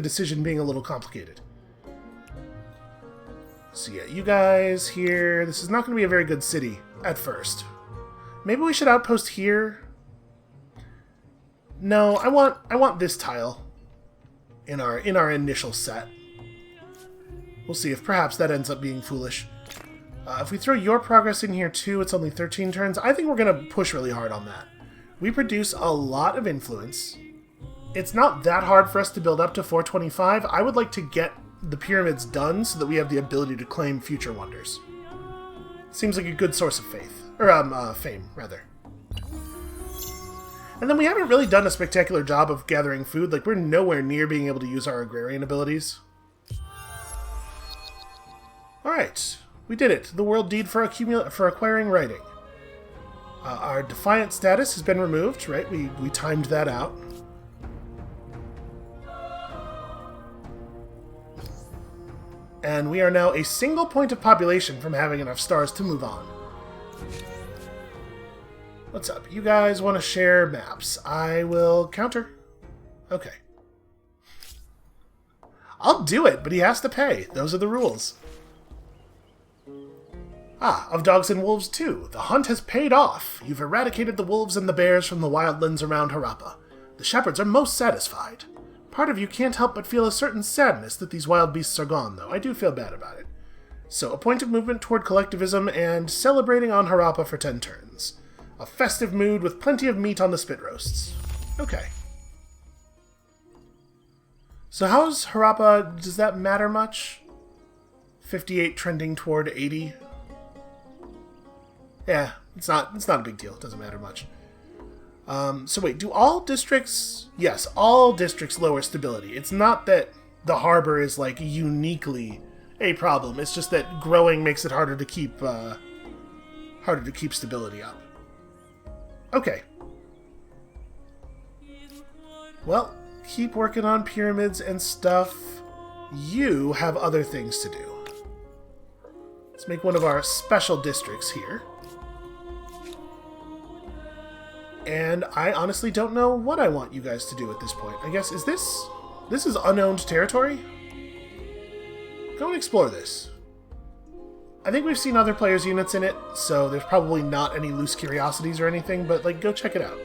decision being a little complicated. So yeah, you guys here. This is not going to be a very good city at first. Maybe we should outpost here. No, I want this tile in our initial set. We'll see if perhaps that ends up being foolish. If we throw your progress in here too, it's only 13 turns. I think we're going to push really hard on that. We produce a lot of influence. It's not that hard for us to build up to 425. I would like to get the pyramids done so that we have the ability to claim future wonders. Seems like a good source of faith. Or, fame, rather. And then we haven't really done a spectacular job of gathering food. Like, we're nowhere near being able to use our agrarian abilities. Alright, we did it. The world deed for acquiring writing. Our defiant status has been removed, right? We timed that out. And we are now a single point of population from having enough stars to move on. What's up? You guys want to share maps? I will counter. Okay. I'll do it, but he has to pay. Those are the rules. Of dogs and wolves too. The hunt has paid off. You've eradicated the wolves and the bears from the wildlands around Harappa. The shepherds are most satisfied. Part of you can't help but feel a certain sadness that these wild beasts are gone, though. I do feel bad about it. So, a point of movement toward collectivism and celebrating on Harappa for 10 turns. A festive mood with plenty of meat on the spit roasts. Okay. So how's Harappa? Does that matter much? 58 trending toward 80. Yeah, it's not a big deal. It doesn't matter much. So wait, do all districts... Yes, all districts lower stability. It's not that the harbor is, like, uniquely a problem. It's just that growing makes it harder to keep stability up. Okay. Well, keep working on pyramids and stuff. You have other things to do. Let's make one of our special districts here. And I honestly don't know what I want you guys to do at this point. I guess, is this is unowned territory? Go and explore this. I think we've seen other players' units in it, so there's probably not any loose curiosities or anything, but, like, go check it out.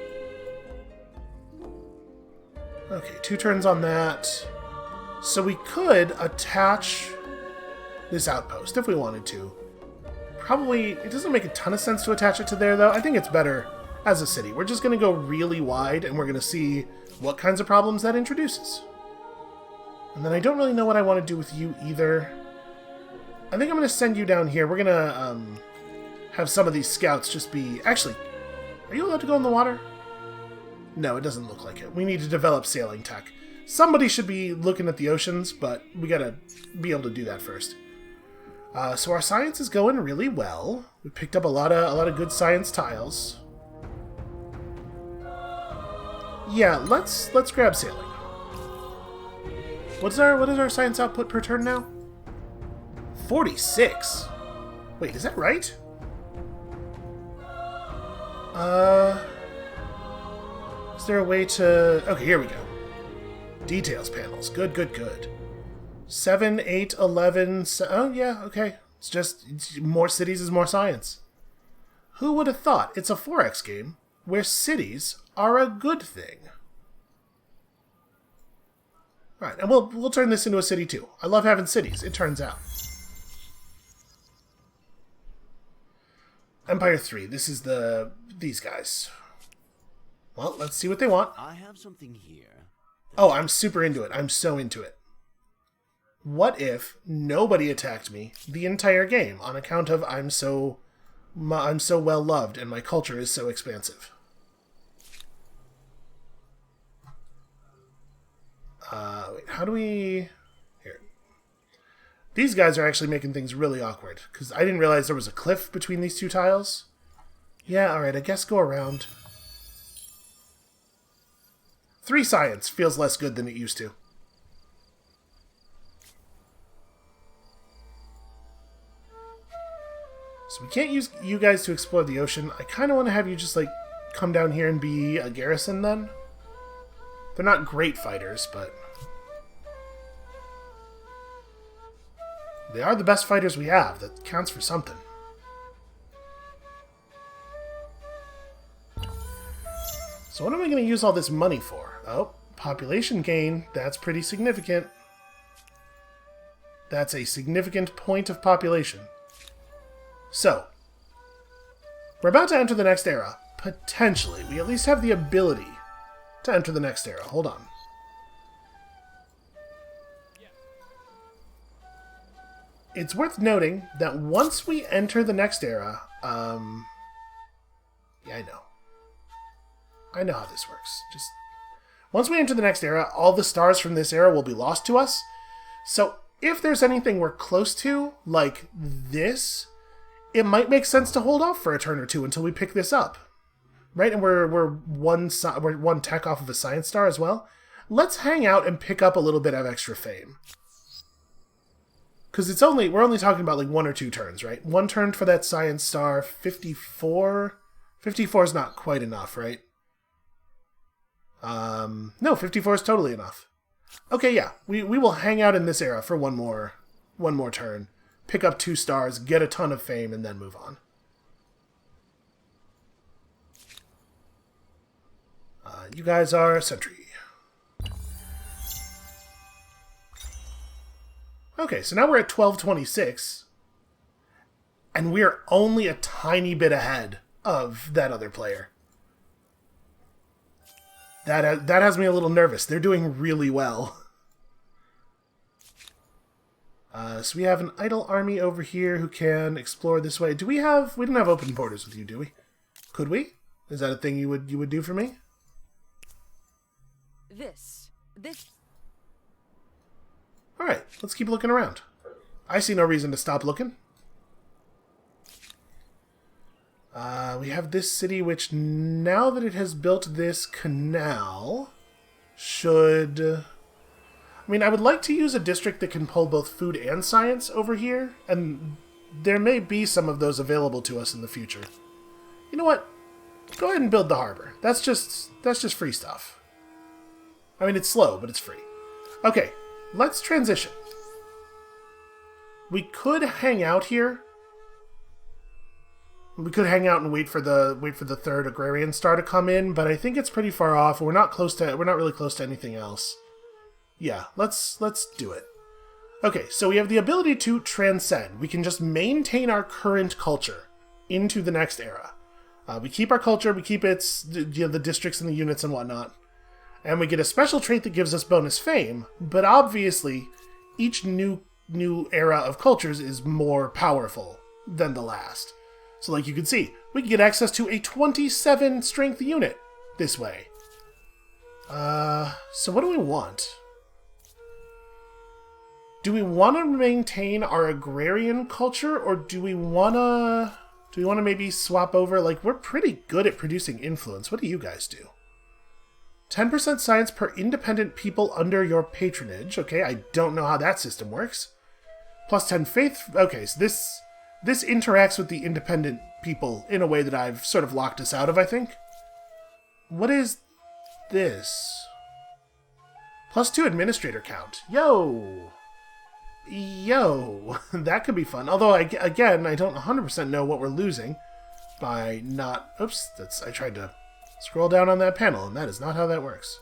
Okay, 2 turns on that. So we could attach this outpost if we wanted to. Probably, it doesn't make a ton of sense to attach it to there, though. I think it's better as a city. We're just going to go really wide, and we're going to see what kinds of problems that introduces. And then I don't really know what I want to do with you either. I think I'm going to send you down here. We're going to have some of these scouts just be... Actually, are you allowed to go in the water? No, it doesn't look like it. We need to develop sailing tech. Somebody should be looking at the oceans, but we gotta be able to do that first. So our science is going really well. We picked up a lot of good science tiles. Yeah, let's grab sailing. What is our science output per turn now? 46. Wait, is that right? Is there a way to... Okay, here we go. Details panels. Good, good, good. 7, 8, 11... Oh, yeah, okay. It's just more cities is more science. Who would have thought it's a 4X game where cities are a good thing? Right, and we'll turn this into a city too. I love having cities, it turns out. Empire 3, this is these guys. Well, let's see what they want. I have something here. Oh, I'm super into it. I'm so into it. What if nobody attacked me the entire game on account of I'm so well loved and my culture is so expansive? Wait, how do we... Here. These guys are actually making things really awkward, because I didn't realize there was a cliff between these two tiles. Yeah, alright, I guess go around. 3 science feels less good than it used to. So we can't use you guys to explore the ocean. I kind of want to have you just, like, come down here and be a garrison then. They're not great fighters, but... they are the best fighters we have. That counts for something. So what am I going to use all this money for? Oh, population gain. That's pretty significant. That's a significant point of population. So, we're about to enter the next era. Potentially. We at least have the ability to enter the next era. Hold on. It's worth noting that once we enter the next era, yeah, I know. I know how this works. Just once we enter the next era, all the stars from this era will be lost to us. So if there's anything we're close to, like this, it might make sense to hold off for a turn or two until we pick this up. Right? And we're one tech off of a science star as well. Let's hang out and pick up a little bit of extra fame. Because we're only talking about like 1 or 2 turns, right? 1 turn for that science star, 54. 54 is not quite enough, right? No, 54 is totally enough. Okay, yeah, we will hang out in this era for one more turn, pick up 2 stars, get a ton of fame, and then move on. You guys are sentry. Okay, so now we're at 1226, and we're only a tiny bit ahead of that other player. That has me a little nervous. They're doing really well. So we have an idle army over here who can explore this way. We don't have open borders with you, do we? Could we? Is that a thing you would do for me? This. Alright, let's keep looking around. I see no reason to stop looking. We have this city which, now that it has built this canal, should... I mean, I would like to use a district that can pull both food and science over here, and there may be some of those available to us in the future. You know what? Go ahead and build the harbor. That's just free stuff. I mean, it's slow, but it's free. Okay, let's transition. We could hang out here. We could hang out and wait for the 3rd agrarian star to come in, but I think it's pretty far off. We're not really close to anything else. Yeah, let's do it. Okay, so we have the ability to transcend. We can just maintain our current culture into the next era. We keep our culture, we keep the districts and the units and whatnot. And we get a special trait that gives us bonus fame, but obviously each new era of cultures is more powerful than the last. So like you can see, we can get access to a 27 strength unit this way. So what do we want? Do we want to maintain our agrarian culture, or do we want to maybe swap over? Like, we're pretty good at producing influence. What do you guys do? 10% science per independent people under your patronage. Okay, I don't know how that system works. Plus 10 faith. Okay, so this interacts with the independent people in a way that I've sort of locked us out of, I think. What is this? Plus 2 administrator count. Yo, that could be fun. Although, again, I don't 100% know what we're losing by not... Oops, I tried to scroll down on that panel, and that is not how that works.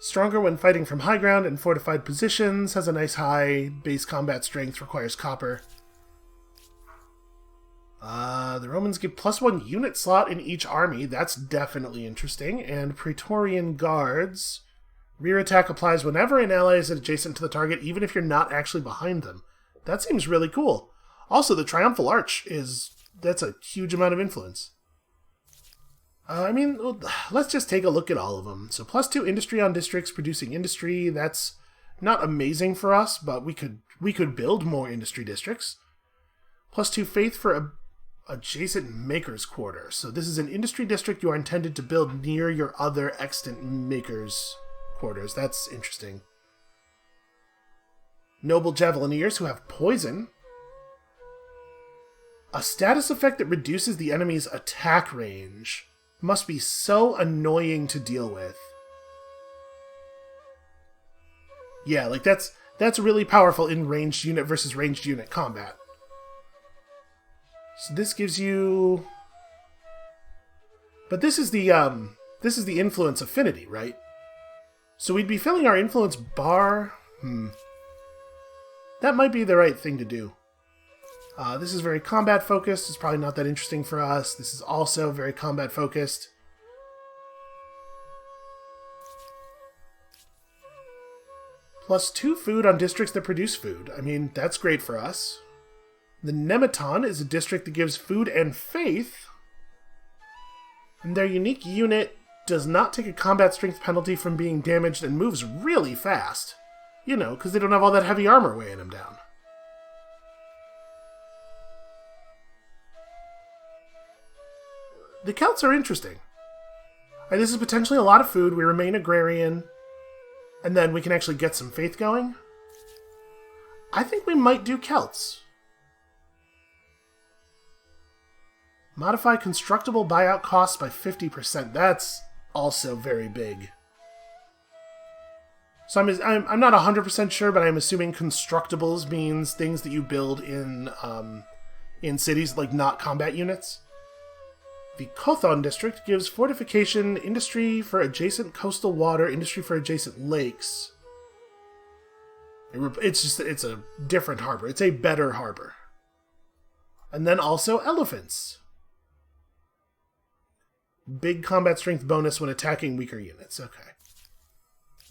Stronger when fighting from high ground and fortified positions. Has a nice high base combat strength. Requires copper. The Romans give +1 unit slot in each army. That's definitely interesting. And Praetorian Guards. Rear attack applies whenever an ally is adjacent to the target, even if you're not actually behind them. That seems really cool. Also, the Triumphal Arch that's a huge amount of influence. Let's just take a look at all of them. So +2 industry on districts producing industry. That's not amazing for us, but we could build more industry districts. +2 faith for adjacent makers quarter. So this is an industry district you are intended to build near your other extant makers quarters. That's interesting. Noble Javelineers who have poison. A status effect that reduces the enemy's attack range. Must be so annoying to deal with. Yeah, like that's really powerful in ranged unit versus ranged unit combat. So this gives you... But this is the influence affinity, right? So we'd be filling our influence bar... That might be the right thing to do. This is very combat focused. It's probably not that interesting for us. This is also very combat focused. +2 food on districts that produce food. I mean, that's great for us. The Nematon is a district that gives food and faith. And their unique unit does not take a combat strength penalty from being damaged and moves really fast. You know, because they don't have all that heavy armor weighing them down. The Celts are interesting. This is potentially a lot of food. We remain agrarian. And then we can actually get some faith going. I think we might do Celts. Modify constructible buyout costs by 50%. That's also very big. So I'm not 100% sure, but I'm assuming constructibles means things that you build in cities, like not combat units. The Kothon district gives fortification, industry for adjacent coastal water, industry for adjacent lakes. It's a different harbor. It's a better harbor. And then also elephants. Big combat strength bonus when attacking weaker units. Okay.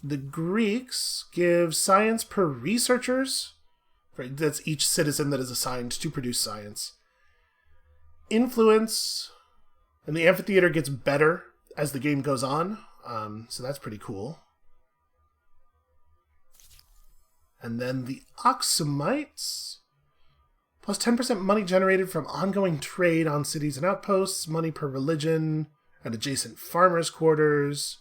The Greeks give science per researchers. Right, that's each citizen that is assigned to produce science. Influence. And the amphitheater gets better as the game goes on. So that's pretty cool. And then the Oxumites. Plus 10% money generated from ongoing trade on cities and outposts. Money per religion. And adjacent farmers' quarters.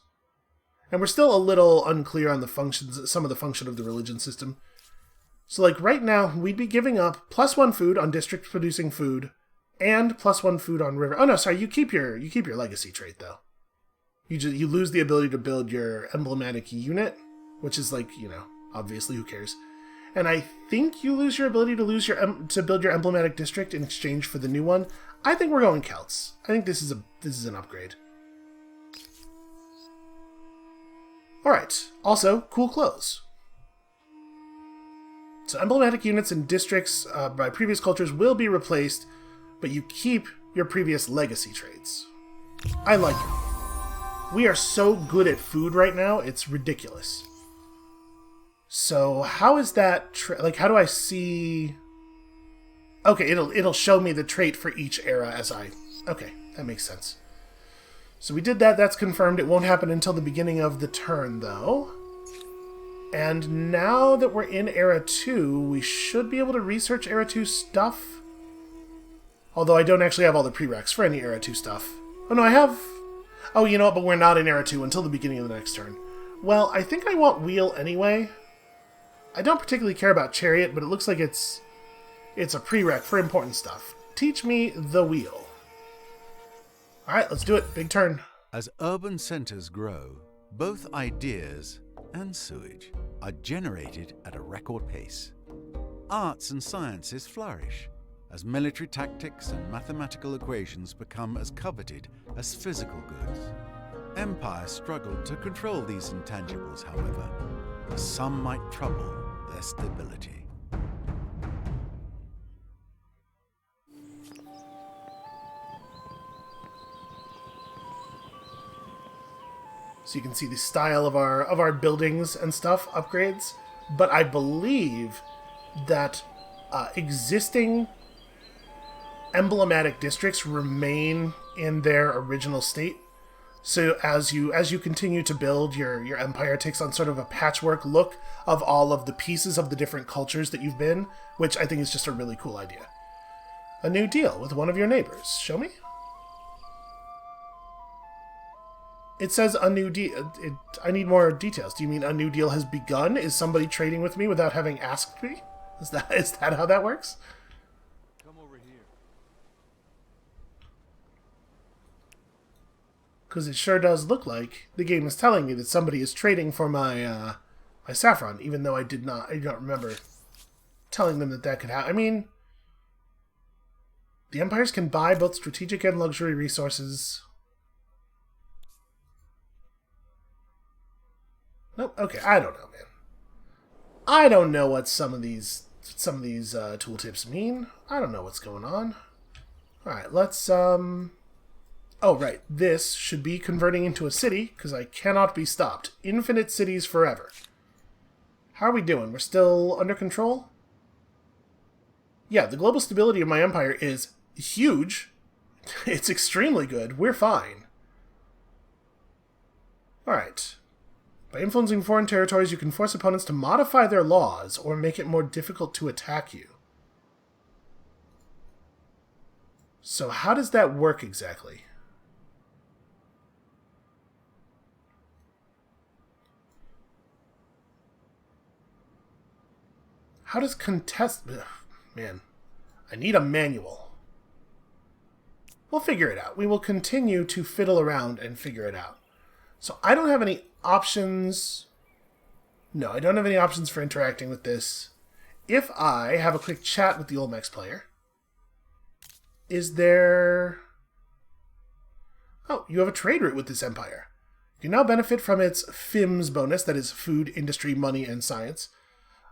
And we're still a little unclear on the functions, some of the function of the religion system. So like right now, we'd be giving up +1 food on districts producing food. And +1 food on river. Oh no, sorry, you keep your legacy trait though. You lose the ability to build your emblematic unit, which is like, you know, obviously who cares. And I think you lose your ability to build your emblematic district in exchange for the new one. I think we're going Celts. I think this is an upgrade. All right. Also, cool clothes. So emblematic units and districts by previous cultures will be replaced, but you keep your previous legacy traits. I like it. We are so good at food right now, it's ridiculous. So how is that, like, how do I see... Okay, it'll show me the trait for each era as I... Okay, that makes sense. So we did that, that's confirmed. It won't happen until the beginning of the turn, though. And now that we're in Era 2, we should be able to research Era 2 stuff. Although I don't actually have all the prereqs for any Era 2 stuff. Oh no, I have... Oh, you know what, but we're not in Era 2 until the beginning of the next turn. Well, I think I want Wheel anyway. I don't particularly care about Chariot, but it looks like it's a prereq for important stuff. Teach me the Wheel. Alright, let's do it. Big turn. As urban centers grow, both ideas and sewage are generated at a record pace. Arts and sciences flourish as military tactics and mathematical equations become as coveted as physical goods. Empires struggle to control these intangibles, however, as some might trouble their stability. So you can see the style of our buildings and stuff, upgrades. But I believe that existing emblematic districts remain in their original state. So as you continue to build, your empire takes on sort of a patchwork look of all of the pieces of the different cultures that you've been, which I think is just a really cool idea. A new deal with one of your neighbors. Show me? It says a new deal. I need more details. Do you mean a new deal has begun? Is somebody trading with me without having asked me? Is that how that works? Come over here. Because it sure does look like the game is telling me that somebody is trading for my my saffron, even though I don't remember telling them that could happen. I mean, the empires can buy both strategic and luxury resources. Nope. Okay, I don't know, man. I don't know what some of these tooltips mean. I don't know what's going on. All right, let's Oh, right. This should be converting into a city because I cannot be stopped. Infinite cities forever. How are we doing? We're still under control? Yeah, the global stability of my empire is huge. It's extremely good. We're fine. All right. By influencing foreign territories, you can force opponents to modify their laws or make it more difficult to attack you. So how does that work exactly? How does contest... Ugh, man, I need a manual. We'll figure it out. We will continue to fiddle around and figure it out. So I don't have any options. No, I don't have any options for interacting with this. If I have a quick chat with the Olmecs player, is there... Oh, you have a trade route with this empire. You now benefit from its FIMS bonus, that is food, industry, money, and science.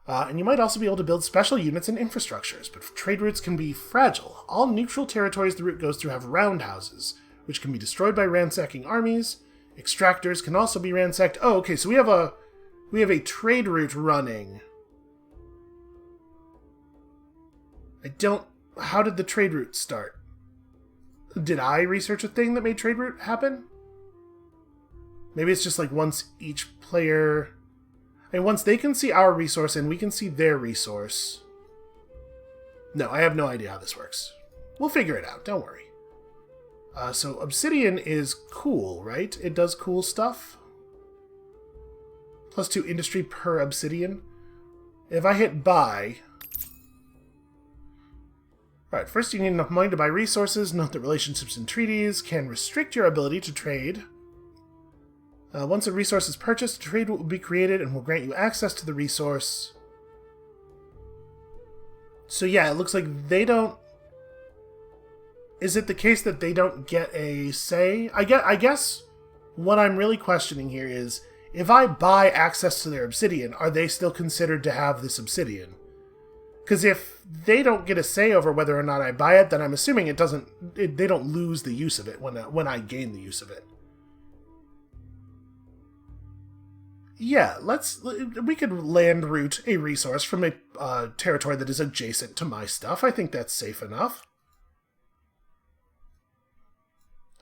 And you might also be able to build special units and infrastructures, but trade routes can be fragile. All neutral territories the route goes through have roundhouses, which can be destroyed by ransacking armies. Extractors can also be ransacked. Oh, okay, so we have a trade route running. How did the trade route start? Did I research a thing that made trade route happen? Maybe it's just like once each player... I mean, once they can see our resource and we can see their resource. No, I have no idea how this works. We'll figure it out, don't worry. So Obsidian is cool, right? It does cool stuff. +2 industry per Obsidian. If I hit buy... Alright, first you need enough money to buy resources. Note that relationships and treaties can restrict your ability to trade. Once a resource is purchased, a trade will be created and will grant you access to the resource. So yeah, it looks like they don't... Is it the case that they don't get a say? I guess what I'm really questioning here is, if I buy access to their obsidian, are they still considered to have this obsidian? Because if they don't get a say over whether or not I buy it, then I'm assuming they don't lose the use of it when I gain the use of it. Yeah, we could land route a resource from a territory that is adjacent to my stuff. I think that's safe enough.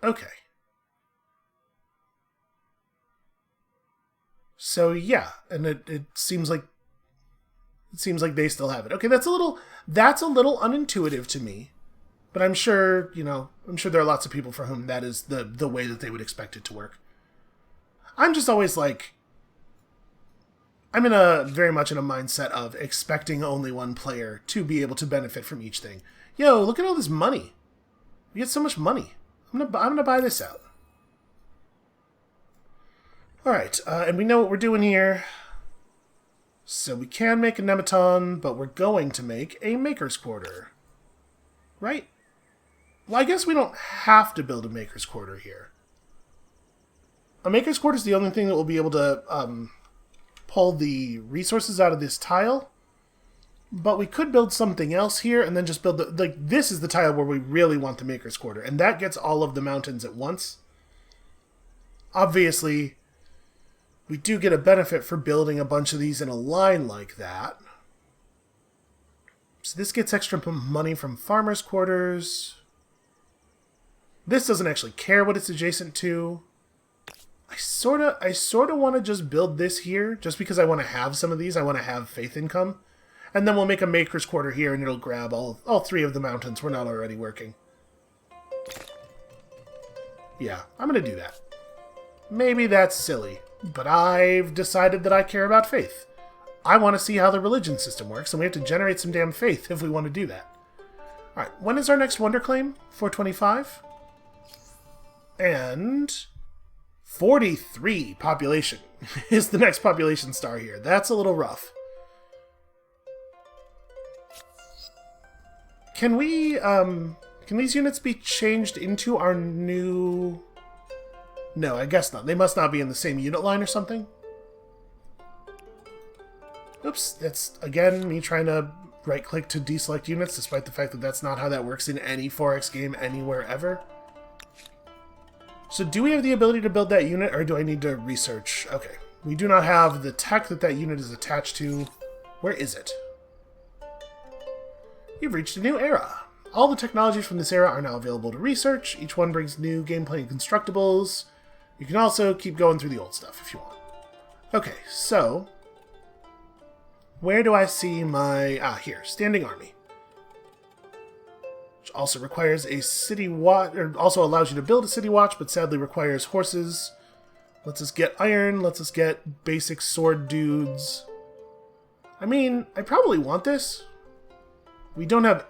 Okay. So yeah, and it seems like they still have it. Okay, that's a little unintuitive to me. But I'm sure, there are lots of people for whom that is the way that they would expect it to work. I'm just always like, I'm very much in a mindset of expecting only one player to be able to benefit from each thing. Yo, look at all this money. We get so much money. I'm gonna buy this out. All right, and we know what we're doing here. So we can make a nematon, but we're going to make a maker's quarter, right? Well, I guess we don't have to build a maker's quarter here. A maker's quarter is the only thing that will be able to pull the resources out of this tile. But we could build something else here and then just build this is the tile where we really want the maker's quarter. And that gets all of the mountains at once. Obviously, we do get a benefit for building a bunch of these in a line like that. So this gets extra money from farmers' quarters. This doesn't actually care what it's adjacent to. I sorta want to just build this here, just because I want to have some of these. I want to have faith income. And then we'll make a maker's quarter here, and it'll grab all three of the mountains we're not already working. Yeah, I'm going to do that. Maybe that's silly, but I've decided that I care about faith. I want to see how the religion system works, and we have to generate some damn faith if we want to do that. Alright, when is our next wonder claim? 425? And 43 population is the next population star here. That's a little rough. Can we, can these units be changed into our new... No, I guess not. They must not be in the same unit line or something. Oops, that's, again, me trying to right-click to deselect units, despite the fact that that's not how that works in any 4X game anywhere ever. So do we have the ability to build that unit, or do I need to research? Okay, we do not have the tech that unit is attached to. Where is it? You've reached a new era. All the technologies from this era are now available to research. Each one brings new gameplay and constructibles. You can also keep going through the old stuff if you want. Okay, so where do I see my... here, Standing Army. Which also requires a city watch, or also allows you to build a city watch, but sadly requires horses. Lets us get iron, lets us get basic sword dudes. I mean, I probably want this. We don't have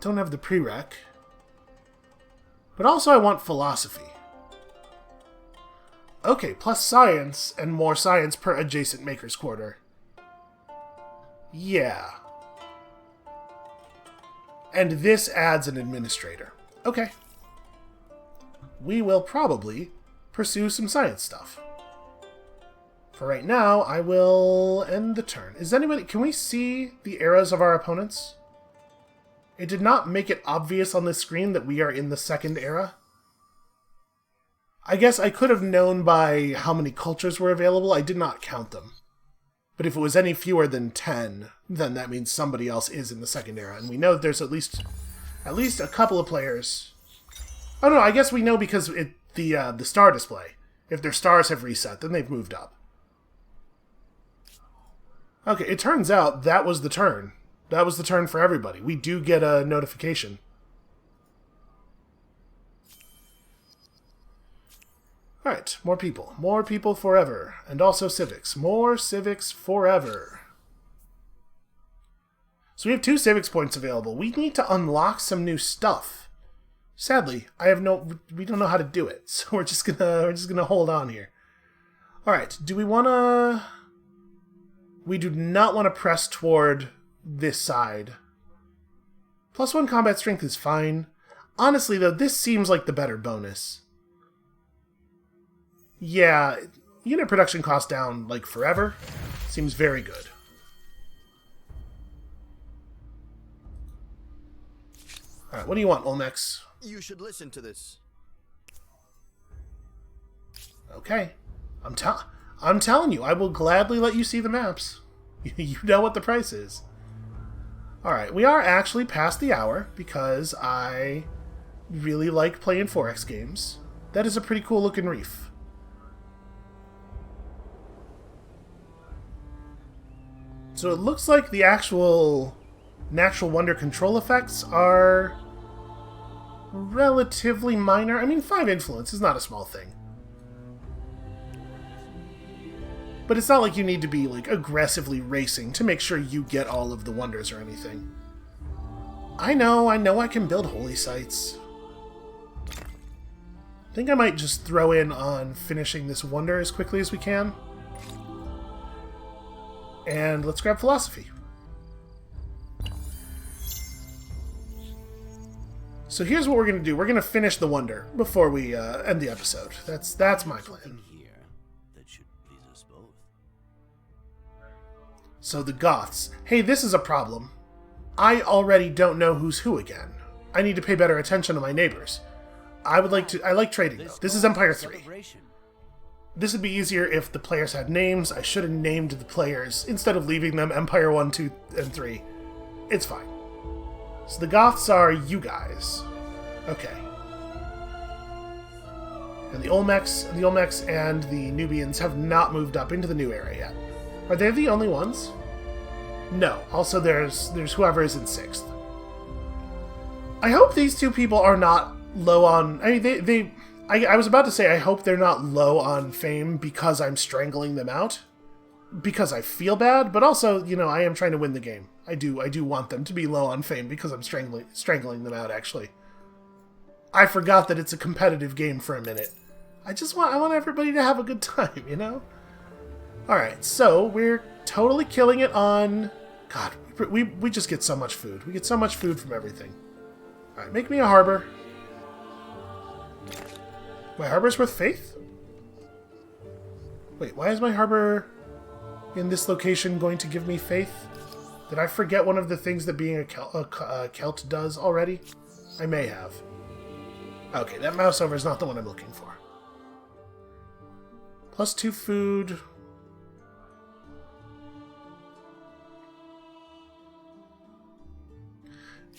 the prereq. But also I want philosophy. Okay, plus science, and more science per adjacent maker's quarter. Yeah. And this adds an administrator. Okay. We will probably pursue some science stuff. For right now, I will end the turn. Can we see the eras of our opponents? It did not make it obvious on the screen that we are in the second era. I guess I could have known by how many cultures were available. I did not count them. But if it was any fewer than 10, then that means somebody else is in the second era. And we know that there's at least a couple of players. Oh no, I guess we know because the star display. If their stars have reset, then they've moved up. Okay, it turns out that was the turn. That was the turn for everybody. We do get a notification. Alright, more people. More people forever. And also civics. More civics forever. So we have 2 civics points available. We need to unlock some new stuff. Sadly, we don't know how to do it. So we're just gonna hold on here. Alright, do we wanna... We do not want to press toward this side. +1 combat strength is fine. Honestly, though, this seems like the better bonus. Yeah, unit production cost down, like, forever. Seems very good. Alright, what do you want, Olmex? You should listen to this. Okay. I'm telling you, I will gladly let you see the maps. You know what the price is. Alright, we are actually past the hour because I really like playing 4X games. That is a pretty cool looking reef. So it looks like the actual natural wonder control effects are relatively minor. I mean, 5 influence is not a small thing. But it's not like you need to be, like, aggressively racing to make sure you get all of the wonders or anything. I know I can build holy sites. I think I might just throw in on finishing this wonder as quickly as we can. And let's grab philosophy. So here's what we're going to do. We're going to finish the wonder before we end the episode. That's my plan. So the Goths. Hey, this is a problem. I already don't know who's who again. I need to pay better attention to my neighbors. I like trading though. This is Empire 3. This would be easier if the players had names. I should have named the players instead of leaving them Empire 1, 2, and 3. It's fine. So the Goths are you guys. Okay. And the Olmecs and the Nubians have not moved up into the new area yet. Are they the only ones? No. Also, there's whoever is in 6th. I hope these two people are not low on... I mean, I was about to say I hope they're not low on fame because I'm strangling them out. Because I feel bad, but also, you know, I am trying to win the game. I do want them to be low on fame because I'm strangling them out, actually. I forgot that it's a competitive game for a minute. I want everybody to have a good time, you know? Alright, so we're totally killing it on... God, we just get so much food. We get so much food from everything. Alright, make me a harbor. My harbor's worth faith? Wait, why is my harbor in this location going to give me faith? Did I forget one of the things that being a Celt does already? I may have. Okay, that mouse over is not the one I'm looking for. +2 food...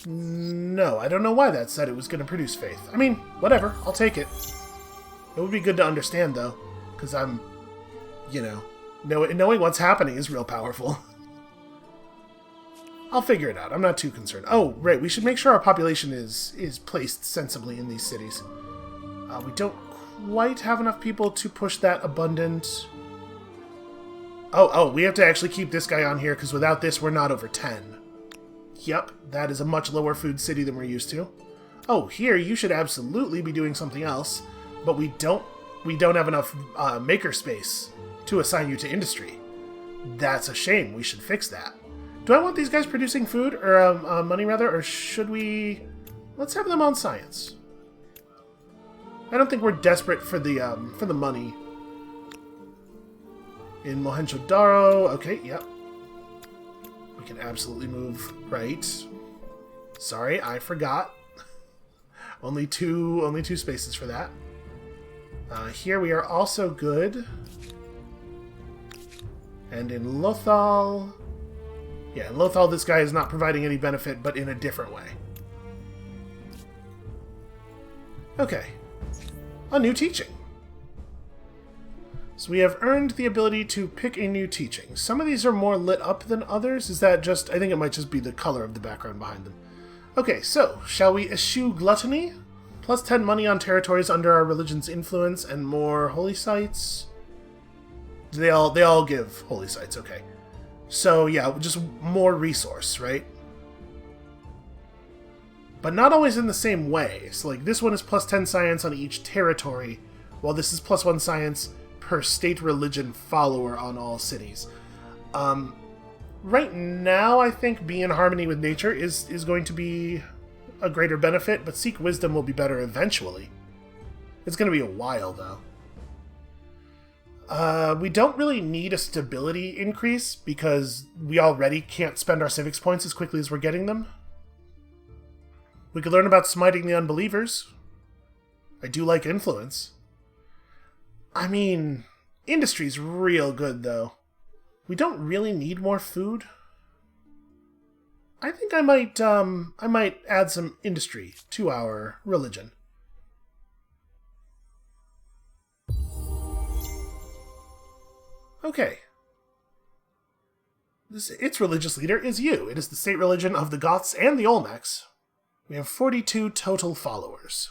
No, I don't know why that said it was going to produce faith. I mean, whatever, I'll take it. It would be good to understand, though, because I'm, you know, knowing what's happening is real powerful. I'll figure it out. I'm not too concerned. Oh, right, we should make sure our population is placed sensibly in these cities. We don't quite have enough people to push that abundant... Oh, we have to actually keep this guy on here, because without this, we're not over 10. Yep, that is a much lower food city than we're used to. Oh, here, you should absolutely be doing something else, but we don't have enough maker space to assign you to industry. That's a shame. We should fix that. Do I want these guys producing food, or money rather, or should we... Let's have them on science. I don't think we're desperate for the money. In Mohenjo-Daro, okay, yep. We can absolutely move right. Sorry, I forgot. only two spaces for that. Here we are also good. And in Lothal... Yeah, in Lothal this guy is not providing any benefit, but in a different way. Okay. A new teaching. So we have earned the ability to pick a new teaching. Some of these are more lit up than others. Is that just... I think it might just be the color of the background behind them. Okay, so, shall we eschew gluttony? +10 money on territories under our religion's influence and more holy sites. They all give holy sites, okay. So, yeah, just more resource, right? But not always in the same way. So, like, this one is +10 science on each territory, while this is +1 science per state religion follower on all cities. Right now, I think be in harmony with nature is going to be a greater benefit, but seek wisdom will be better eventually. It's going to be a while, though. We don't really need a stability increase, because we already can't spend our civics points as quickly as we're getting them. We could learn about smiting the unbelievers. I do like influence. I mean, Industry's real good, though. We don't really need more food. I think I might add some industry to our religion. Okay. Its religious leader is you. It is the state religion of the Goths and the Olmecs. We have 42 total followers.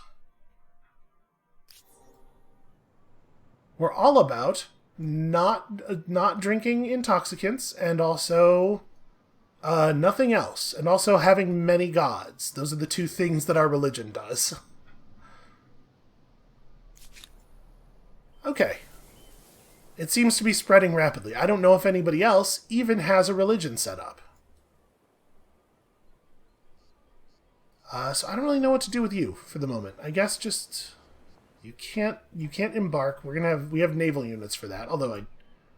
We're all about not drinking intoxicants, and also nothing else, and also having many gods. Those are the two things that our religion does. Okay. It seems to be spreading rapidly. I don't know if anybody else even has a religion set up. So I don't really know what to do with you for the moment. I guess just you can't embark. We have naval units for that, although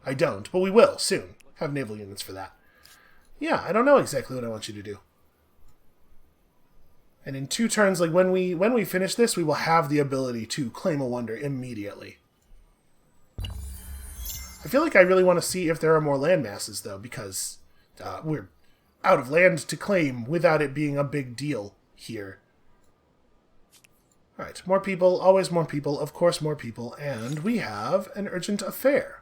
I don't, but we will soon have naval units for that. Yeah, I don't know exactly what I want you to do. And in 2 turns, like when we finish this, we will have the ability to claim a wonder immediately. I feel like I really want to see if there are more land masses, though, because we're out of land to claim without it being a big deal here. Alright, more people, always more people, of course more people, and we have an urgent affair.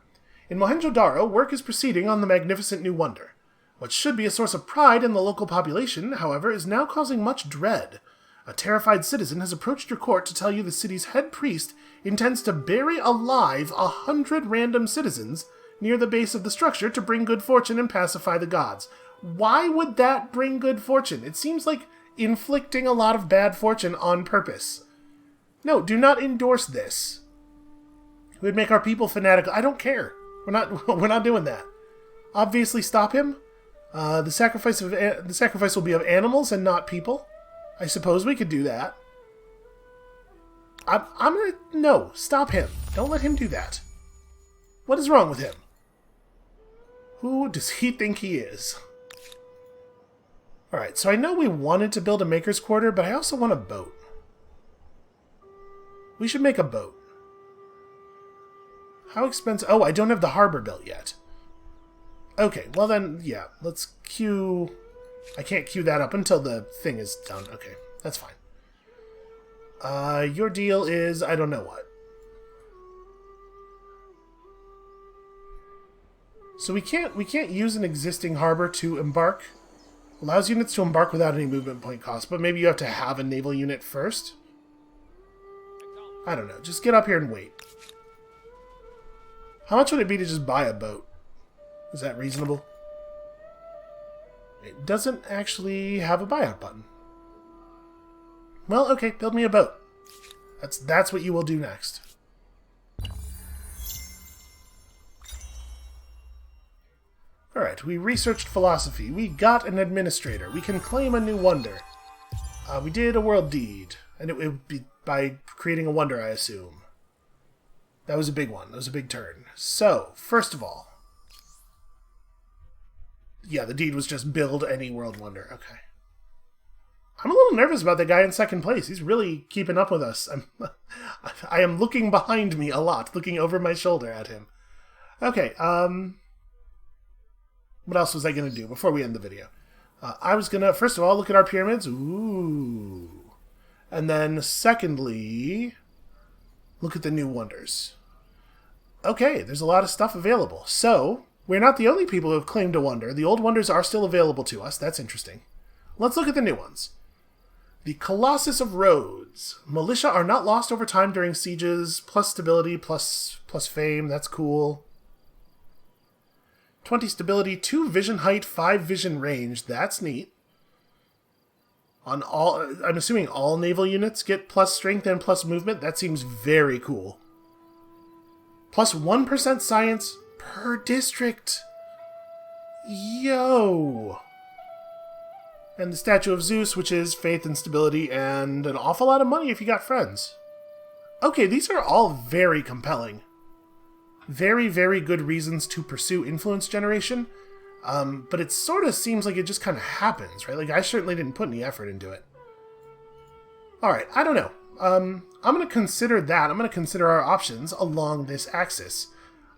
In Mohenjo-Daro, work is proceeding on the magnificent new wonder. What should be a source of pride in the local population, however, is now causing much dread. A terrified citizen has approached your court to tell you the city's head priest intends to bury alive 100 random citizens near the base of the structure to bring good fortune and pacify the gods. Why would that bring good fortune? It seems like inflicting a lot of bad fortune on purpose. No, do not endorse this. It would make our people fanatical. I don't care. We're not doing that. Obviously, stop him. The sacrifice will be of animals and not people. I suppose we could do that. No, stop him. Don't let him do that. What is wrong with him? Who does he think he is? Alright, so I know we wanted to build a maker's quarter, but I also want a boat. We should make a boat. How expensive? Oh, I don't have the harbor built yet. Okay, well then, yeah, let's queue... I can't queue that up until the thing is done. Okay, that's fine. Your deal is I don't know what. So we can't use an existing harbor to embark. Allows units to embark without any movement point cost, but maybe you have to have a naval unit first? I don't know. Just get up here and wait. How much would it be to just buy a boat? Is that reasonable? It doesn't actually have a buyout button. Well, okay, build me a boat. That's what you will do next. Alright, we researched philosophy. We got an administrator. We can claim a new wonder. We did a world deed. And it would be by creating a wonder, I assume. That was a big one. That was a big turn. So, first of all... Yeah, the deed was just build any world wonder. Okay. I'm a little nervous about the guy in second place. He's really keeping up with us. I am looking behind me a lot, looking over my shoulder at him. Okay, what else was I going to do before we end the video? I was going to, first of all, look at our pyramids. Ooh. And then, secondly, look at the new wonders. Okay, there's a lot of stuff available. So, we're not the only people who have claimed a wonder. The old wonders are still available to us. That's interesting. Let's look at the new ones. The Colossus of Rhodes. Militia are not lost over time during sieges. Plus stability, plus fame. That's cool. 20 stability, 2 vision height, 5 vision range. That's neat. On all, I'm assuming all naval units get plus strength and plus movement. That seems very cool. Plus 1% science per district. Yo! And the Statue of Zeus, which is faith and stability, and an awful lot of money if you got friends. Okay, these are all very compelling. Very, very good reasons to pursue influence generation. But it sort of seems like it just kind of happens, right? Like, I certainly didn't put any effort into it. Alright, I don't know. I'm going to consider that. I'm going to consider our options along this axis.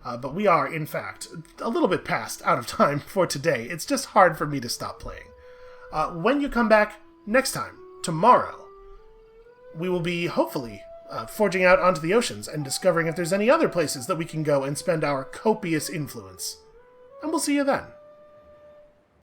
But we are, in fact, a little bit past out of time for today. It's just hard for me to stop playing. When you come back next time, tomorrow, we will be, hopefully, forging out onto the oceans and discovering if there's any other places that we can go and spend our copious influence. And we'll see you then.